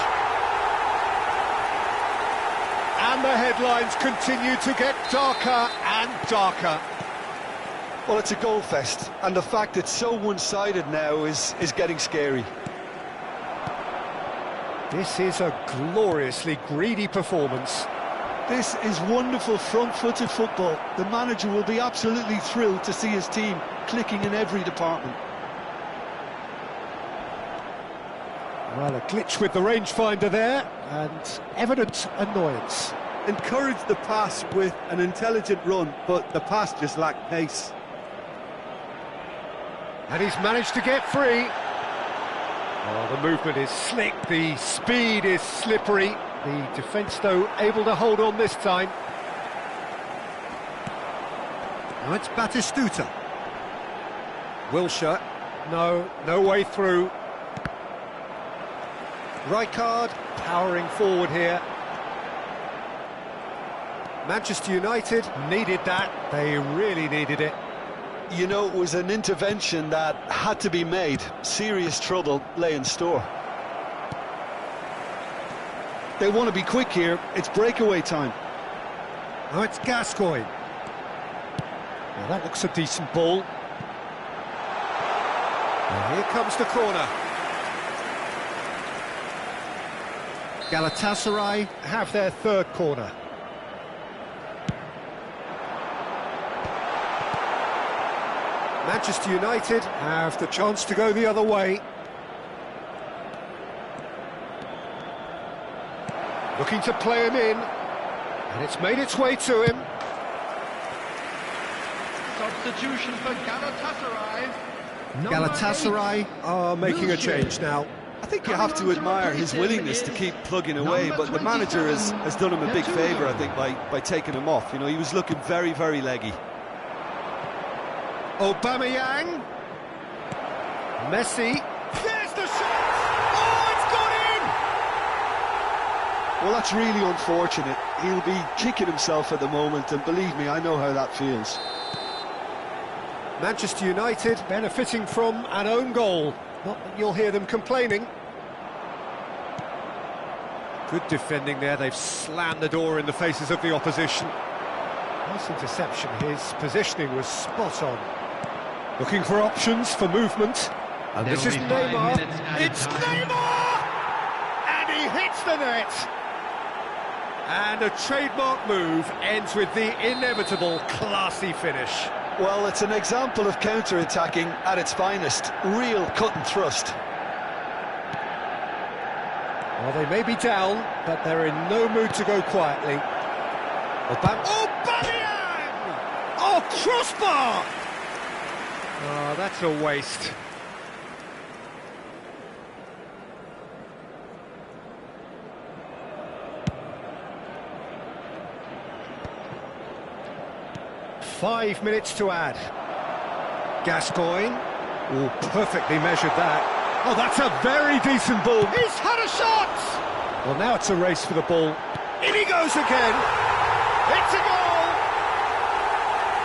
A: And the headlines continue to get darker and darker.
B: Well, it's a goal fest, and the fact it's so one-sided now is getting scary.
A: This is a gloriously greedy performance.
B: This is wonderful front-footed football. The manager will be absolutely thrilled to see his team clicking in every department.
A: Well, a glitch with the rangefinder there, and evident annoyance.
D: Encouraged the pass with an intelligent run, but the pass just lacked pace.
A: And he's managed to get free. Oh, the movement is slick, the speed is slippery. The defence, though, able to hold on this time. Now it's Batistuta. Wilshere. No way through. Rijkaard powering forward here. Manchester United needed that. They really needed it.
B: You know, it was an intervention that had to be made. Serious trouble lay in store. They want to be quick here. It's breakaway time.
A: Now it's Gascoigne. Well, that looks a decent ball. And here comes the corner. Galatasaray have their 3rd corner. Manchester United have the chance to go the other way. Looking to play him in, and it's made its way to him.
C: Substitution for Galatasaray.
A: Galatasaray are making a change now.
B: I think you have to admire his willingness to keep plugging away, but the manager has done him a big favour, I think, by taking him off. You know, he was looking very, very leggy.
A: Aubameyang. Messi. There's the shot! Oh, it's gone in!
B: Well, that's really unfortunate. He'll be kicking himself at the moment, and believe me, I know how that feels.
A: Manchester United benefiting from an own goal. Not that you'll hear them complaining. Good defending there, they've slammed the door in the faces of the opposition. Nice interception, his positioning was spot on. Looking for options for movement. And this is Neymar. It's Neymar! And he hits the net! And a trademark move ends with the inevitable classy finish.
B: Well, it's an example of counter-attacking at its finest. Real cut and thrust.
A: Well, they may be down, but they're in no mood to go quietly. Aubameyang! Oh, crossbar! Oh, that's a waste. Five minutes to add. Gascoigne. Oh, perfectly measured that. Oh, that's a very decent ball. He's had a shot! Well, now it's a race for the ball. In he goes again. It's a goal!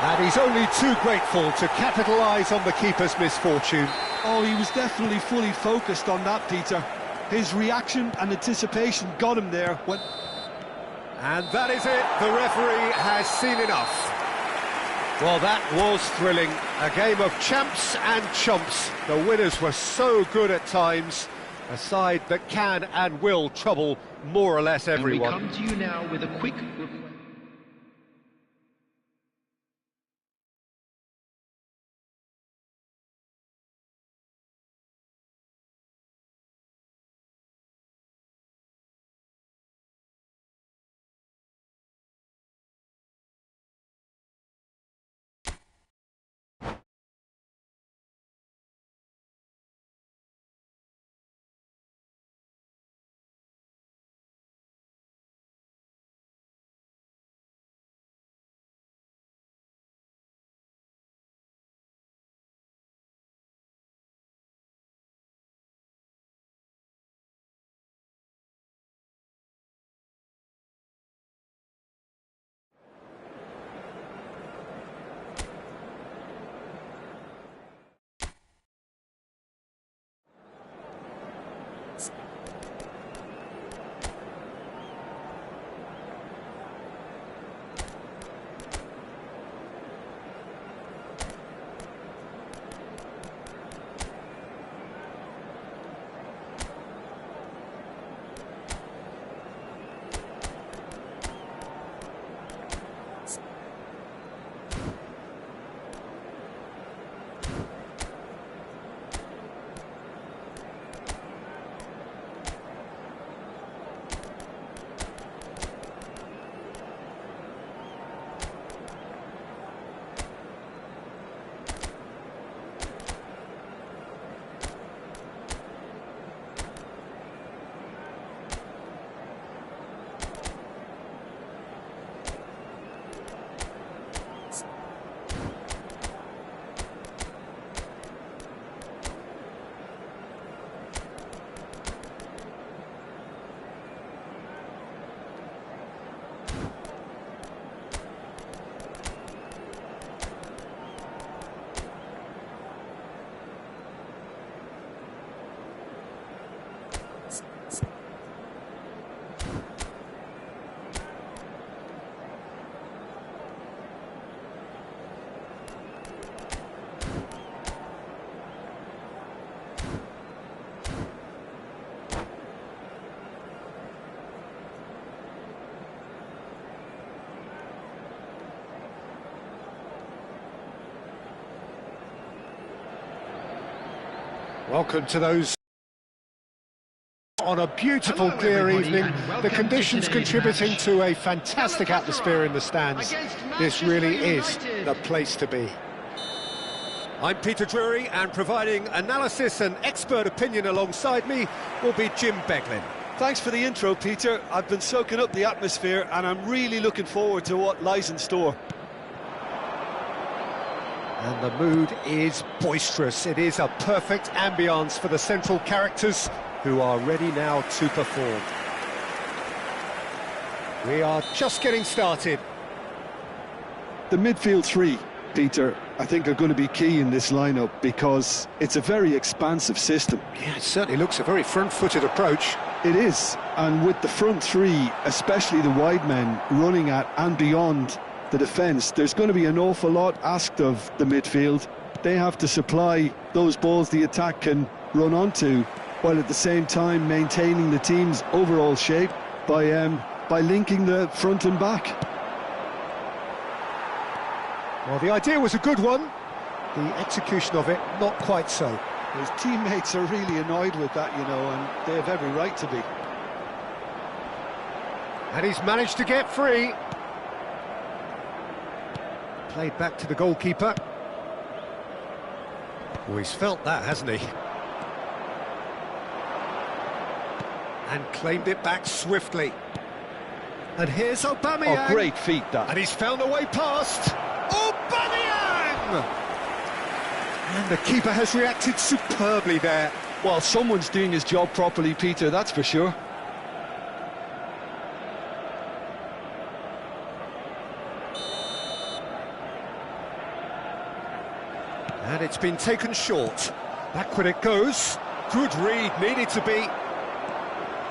A: And he's only too grateful to capitalise on the keeper's misfortune.
B: Oh, he was definitely fully focused on that, Peter. His reaction and anticipation got him there when...
A: And that is it. The referee has seen enough. Well, that was thrilling. A game of champs and chumps. The winners were so good at times. A side that can and will trouble more or less everyone.
C: And we come to you now with a quick...
A: Welcome to those on a beautiful clear evening. The conditions contributing to a fantastic atmosphere in the stands. This really is the place to be. I'm Peter Drury, and providing analysis and expert opinion alongside me will be Jim Beglin.
B: Thanks for the intro, Peter. I've been soaking up the atmosphere and I'm really looking forward to what lies in store.
A: And the mood is boisterous. It is a perfect ambience for the central characters who are ready now to perform. We are just getting started.
B: The midfield three, Peter, I think are going to be key in this lineup because it's a very expansive system.
A: Yeah, it certainly looks a very front-footed approach.
B: It is, and with the front three, especially the wide men, running at and beyond the defence, there's going to be an awful lot asked of the midfield. They have to supply those balls the attack can run onto, while at the same time maintaining the team's overall shape by linking the front and back.
A: Well, the idea was a good one. The execution of it, not quite so.
B: His teammates are really annoyed with that, you know, and they have every right to be.
A: And he's managed to get free. Played back to the goalkeeper. Oh, he's felt that, hasn't he? And claimed it back swiftly. And here's Aubameyang.
B: Oh, great feat, that.
A: And he's found a way past. Aubameyang! And the keeper has reacted superbly there.
B: Well, someone's doing his job properly, Peter, that's for sure.
A: And it's been taken short. Backward it goes. Good read, needed to be.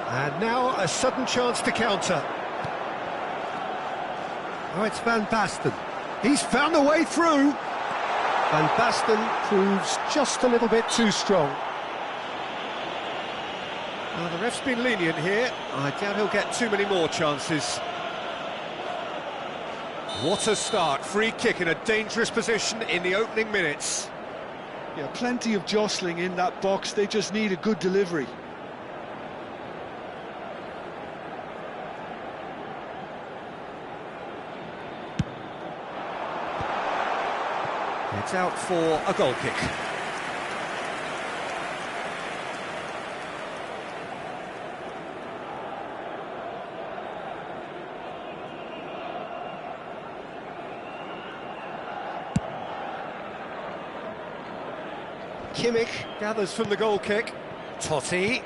A: And now a sudden chance to counter. Oh, it's Van Basten. He's found a way through. Van Basten proves just a little bit too strong. Now, the ref's been lenient here. I doubt he'll get too many more chances. What a start. Free kick in a dangerous position in the opening minutes.
B: Yeah, plenty of jostling in that box. They just need a good delivery.
A: It's out for a goal kick. Kimmich gathers from the goal kick. Totti.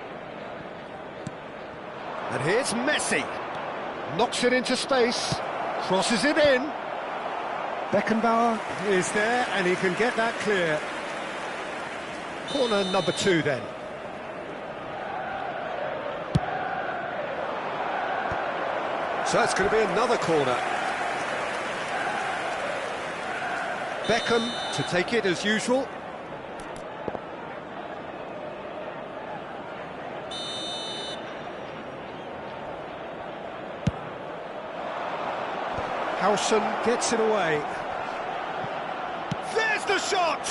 A: And here's Messi. Knocks it into space. Crosses it in. Beckenbauer is there, and he can get that clear. Corner number 2 then. So it's going to be another corner. Beckham to take it as usual. Howson gets it away. There's the shot!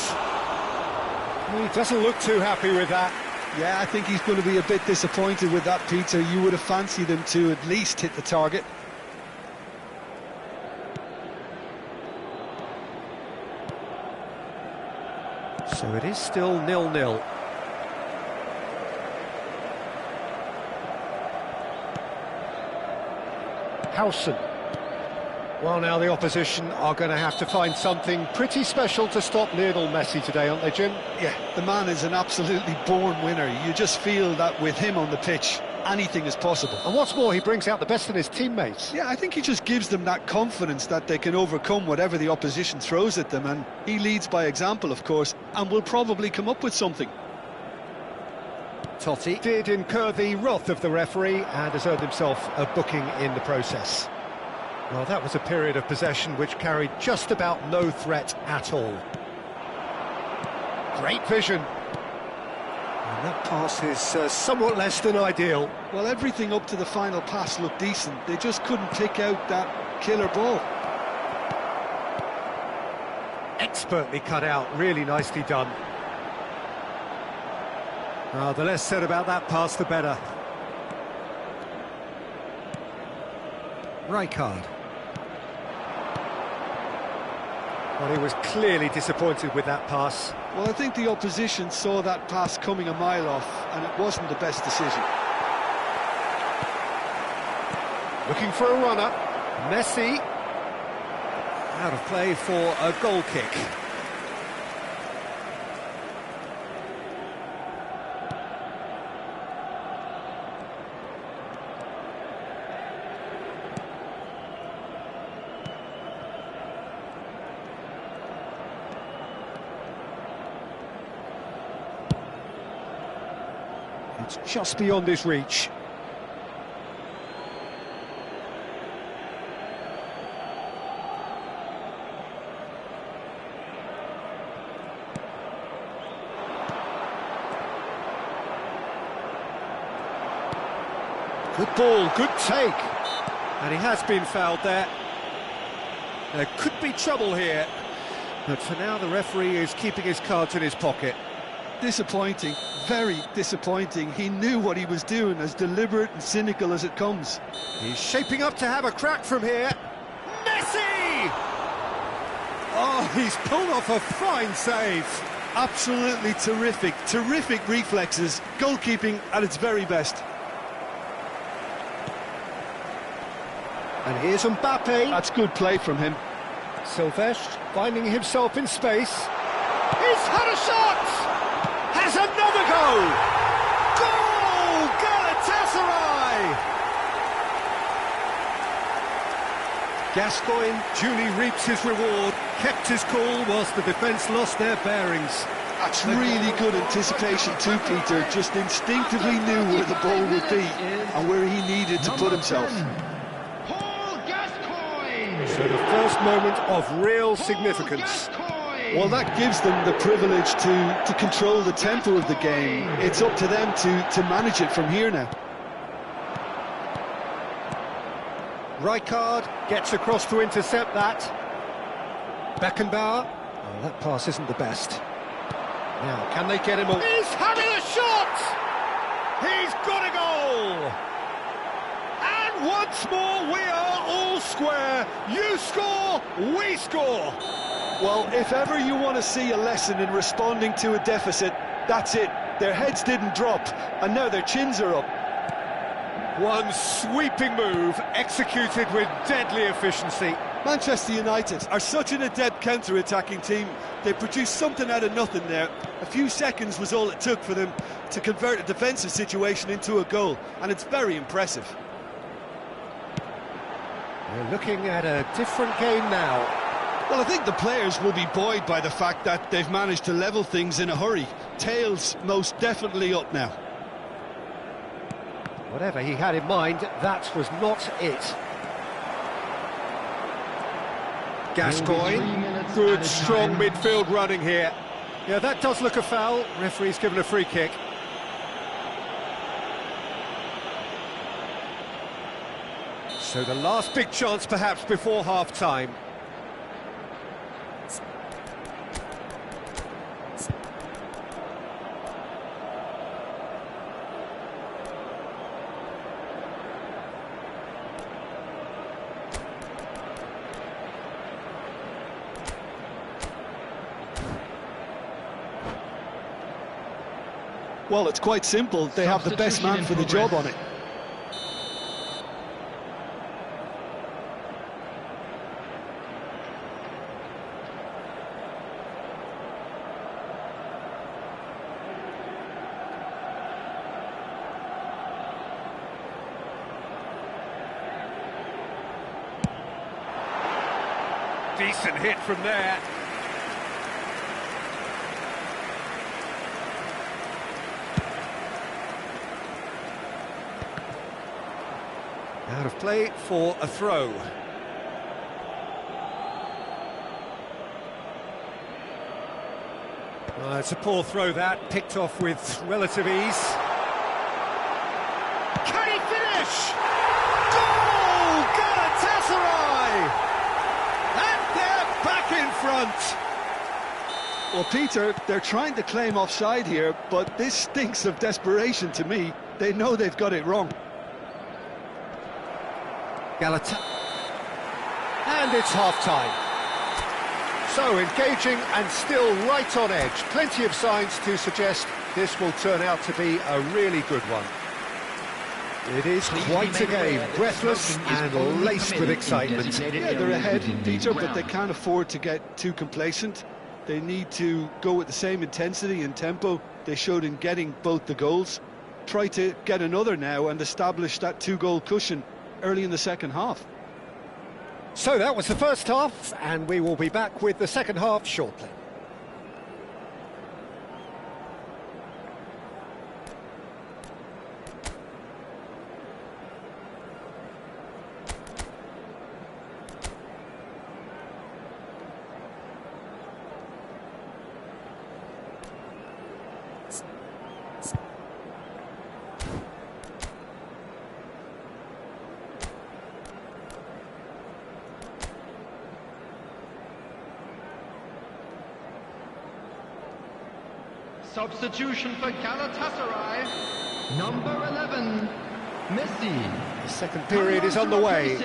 A: He doesn't look too happy with that.
B: Yeah, I think he's going to be a bit disappointed with that, Peter. You would have fancied him to at least hit the target.
A: So it is still 0-0. Howson. Well, now the opposition are going to have to find something pretty special to stop Lionel Messi today, aren't they, Jim?
B: Yeah, the man is an absolutely born winner. You just feel that with him on the pitch, anything is possible.
A: And what's more, he brings out the best in his teammates.
B: Yeah, I think he just gives them that confidence that they can overcome whatever the opposition throws at them, and he leads by example, of course, and will probably come up with something.
A: Totti did incur the wrath of the referee and has earned himself a booking in the process. Well, that was a period of possession which carried just about no threat at all. Great vision. And that pass is somewhat less than ideal.
B: Well, everything up to the final pass looked decent. They just couldn't pick out that killer ball.
A: Expertly cut out, really nicely done. The less said about that pass, the better. Rijkaard. Well, he was clearly disappointed with that pass.
B: Well, I think the opposition saw that pass coming a mile off, and it wasn't the best decision.
A: Looking for a runner. Messi. Out of play for a goal kick. It's just beyond his reach. Good ball, good take. And he has been fouled there. There could be trouble here. But for now, the referee is keeping his cards in his pocket.
B: Disappointing, very disappointing. He knew what he was doing, as deliberate and cynical as it comes.
A: He's shaping up to have a crack from here. Messi! Oh, he's pulled off a fine save.
B: Absolutely terrific, terrific reflexes. Goalkeeping at its very best.
A: And here's Mbappe.
B: That's good play from him.
A: Silvestre finding himself in space. He's had a shot! Has another goal! Goal! Galatasaray! Gascoigne duly reaps his reward, kept his cool whilst the defence lost their bearings.
B: That's really good anticipation too, Peter. Just instinctively knew where the ball would be and where he needed to put himself.
A: So the first moment of real significance.
B: Well, that gives them the privilege to control the tempo of the game. It's up to them to manage it from here now.
A: Rijkaard gets across to intercept that. Beckenbauer. Oh, that pass isn't the best. Now, can they get him? He's having a shot! He's got a goal! And once more, we are all square. You score, we score.
B: Well, if ever you want to see a lesson in responding to a deficit, that's it. Their heads didn't drop, and now their chins are up.
A: One sweeping move, executed with deadly efficiency.
D: Manchester United are such an adept counter-attacking team. They produced something out of nothing there. A few seconds was all it took for them to convert a defensive situation into a goal, and it's very impressive.
A: We're looking at a different game now.
B: Well, I think the players will be buoyed by the fact that they've managed to level things in a hurry. Tails most definitely up now.
A: Whatever he had in mind, that was not it. Gascoigne, good strong midfield running here. Yeah, that does look a foul. Referee's given a free kick. So the last big chance perhaps before half-time.
B: Well, it's quite simple. They have the best man for the job on it.
A: Decent hit from there. Out of play for a throw. It's a poor throw that, picked off with relative ease. Can he finish? Goal! Galatasaray! And they're back in front.
B: Well, Peter, they're trying to claim offside here, but this stinks of desperation to me. They know they've got it wrong.
A: And it's half-time. So engaging and still right on edge. Plenty of signs to suggest this will turn out to be a really good one. It is quite a game, breathless and laced with excitement.
B: Yeah, they're ahead, Peter, but they can't afford to get too complacent. They need to go with the same intensity and tempo they showed in getting both the goals. Try to get another now and establish that two-goal cushion early in the second half.
A: So that was the first half, and we will be back with the second half shortly.
C: Substitution for Galatasaray, number 11, Messi.
A: The second period is on the way.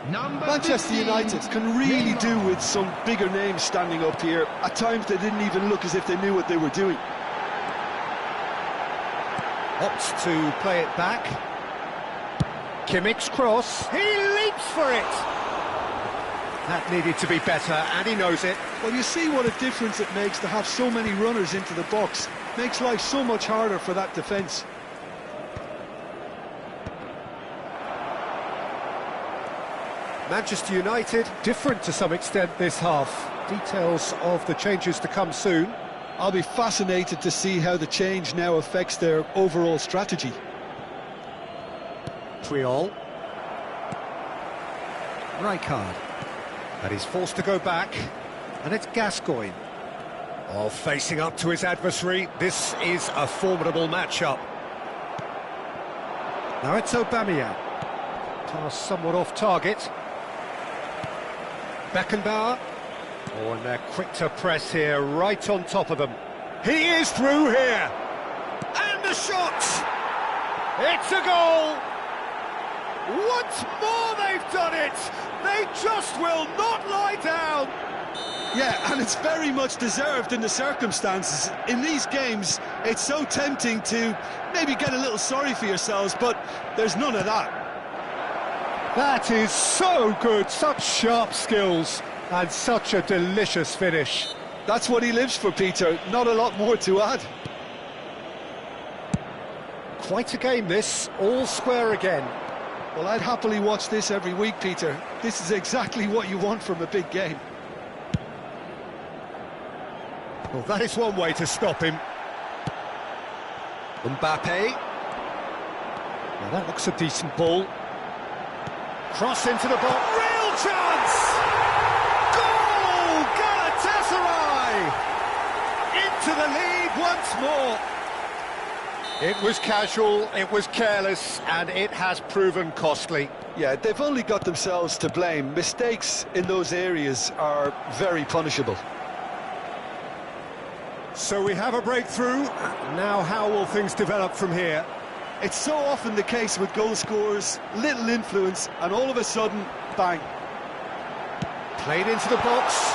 B: Manchester
C: 15,
B: United can really
C: Neymar.
B: do with some bigger names standing up here. At times they didn't even look as if they knew what they were doing.
A: Opts to play it back. Kimmich's cross. He leaps for it. That needed to be better, and he knows it.
B: Well, you see what a difference it makes to have so many runners into the box. Makes life so much harder for that defence.
A: Manchester United, different to some extent this half. Details of the changes to come soon.
B: I'll be fascinated to see how the change now affects their overall strategy.
A: Triol. Rijkaard. And he's forced to go back, and it's Gascoigne. Oh, facing up to his adversary, this is a formidable matchup. Now it's Aubameyang. Pass somewhat off target. Beckenbauer. Oh, and they're quick to press here, right on top of them. He is through here. And the shot! It's a goal! Once more they've done it! They just will not lie down!
B: Yeah, and it's very much deserved in the circumstances. In these games, it's so tempting to maybe get a little sorry for yourselves, but there's none of that.
A: That is so good, such sharp skills, and such a delicious finish.
B: That's what he lives for, Peter. Not a lot more to add.
A: Quite a game this, all square again.
B: Well, I'd happily watch this every week, Peter. This is exactly what you want from a big game.
A: Well, that is one way to stop him. Mbappe. Now that looks a decent ball. Cross into the box. Real chance! Goal! Galatasaray! Into the lead once more. It was casual, it was careless, and it has proven costly.
B: Yeah, they've only got themselves to blame. Mistakes in those areas are very punishable.
A: So we have a breakthrough. Now how will things develop from here?
B: It's so often the case with goal scorers, little influence, and all of a sudden, bang.
A: Played into the box.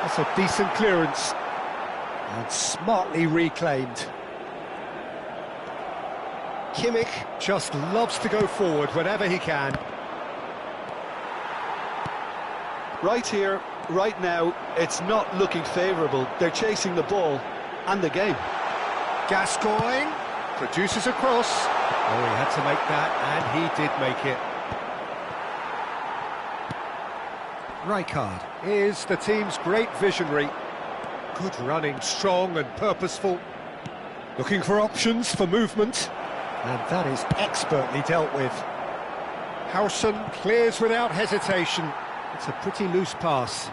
A: That's a decent clearance. And smartly reclaimed. Kimmich just loves to go forward whenever he can.
B: Right here, right now, it's not looking favourable. They're chasing the ball and the game.
A: Gascoigne produces a cross. Oh, he had to make that, and he did make it. Rijkaard is the team's great visionary. Good running, strong and purposeful. Looking for options for movement. And that is expertly dealt with. Howson clears without hesitation. It's a pretty loose pass.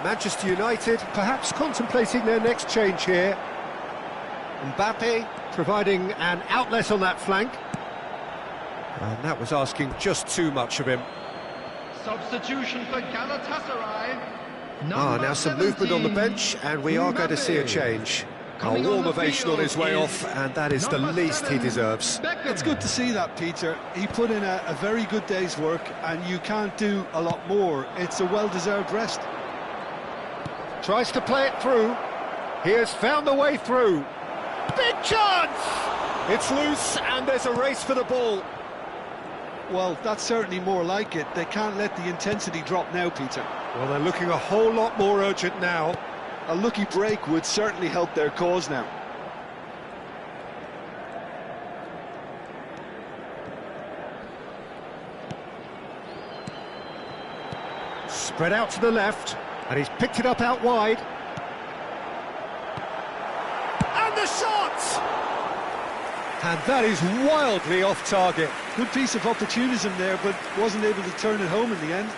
A: Manchester United perhaps contemplating their next change here. Mbappe providing an outlet on that flank. And that was asking just too much of him.
C: Substitution for Galatasaray.
A: Now some movement on the bench, and we are going to see a change. A warm ovation on his way off, and that is the least he deserves.
B: It's good to see that, Peter. He put in a very good day's work, and you can't do a lot more. It's a well-deserved rest.
A: Tries to play it through. He has found the way through. Big chance! It's loose, and there's a race for the ball.
B: Well, that's certainly more like it. They can't let the intensity drop now, Peter.
A: Well, they're looking a whole lot more urgent now.
B: A lucky break would certainly help their cause now.
A: Spread out to the left, and he's picked it up out wide. And the shot! And that is wildly off target.
B: Good piece of opportunism there, but wasn't able to turn it home in the end.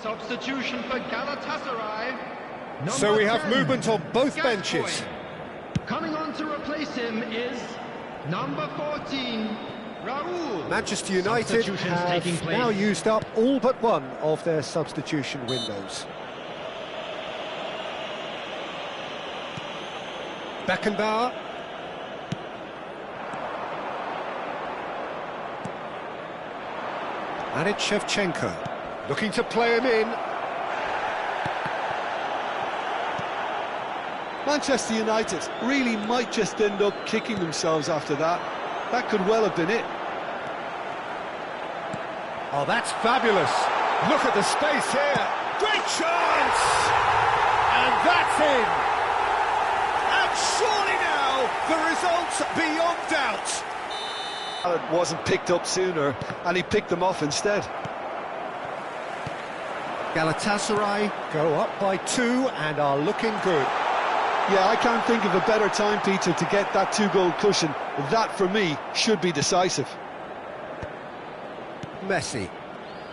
C: Substitution for Galatasaray.
A: So we have
C: 10,
A: movement on both
C: Gascoigne.
A: benches.
C: Coming on to replace him is number 14, Raul.
A: Manchester United have now used up all but one of their substitution windows. Beckenbauer. And it's Shevchenko. Looking to play him in.
B: Manchester United really might just end up kicking themselves after that. That could well have been it.
A: Oh, that's fabulous. Look at the space here. Great chance! And that's in. And surely now, the result's beyond doubt.
B: It wasn't picked up sooner, and he picked them off instead.
A: Galatasaray go up by 2 and are looking good.
B: Yeah, I can't think of a better time, Peter, to get that 2-goal cushion. That, for me, should be decisive.
A: Messi.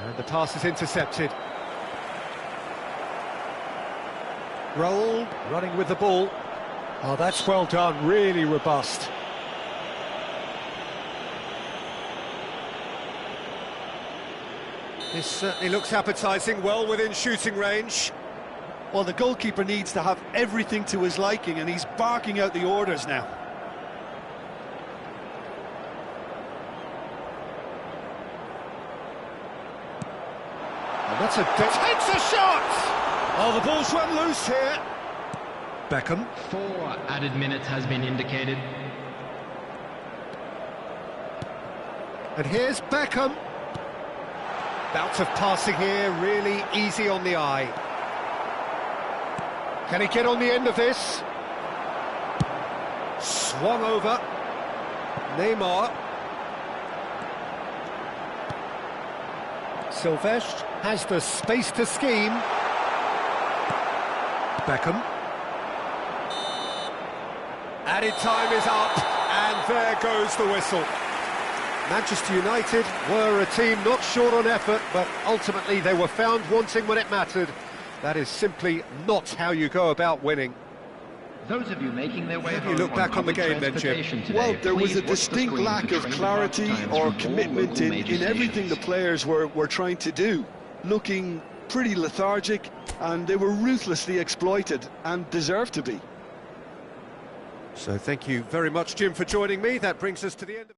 A: And the pass is intercepted. Raul running with the ball. Oh, that's well done, really robust. This certainly looks appetising, well within shooting range.
B: Well, the goalkeeper needs to have everything to his liking, and he's barking out the orders now.
A: And that's takes a shot! Oh, the ball's run loose here. Beckham.
C: 4 added minutes has been indicated.
A: And here's Beckham. Bout of passing here, really easy on the eye. Can he get on the end of this? Swung over. Neymar. Silvestre has the space to scheme. Beckham. Added time is up, and there goes the whistle. Manchester United were a team not short on effort, but ultimately they were found wanting when it mattered. That is simply not how you go about winning.
C: Those of you making their way
A: Have you look back on the game then, Jim?
B: Well, there was a distinct lack of clarity or commitment in everything the players were trying to do. Looking pretty lethargic, and they were ruthlessly exploited, and deserved to be.
A: So thank you very much, Jim, for joining me. That brings us to the end of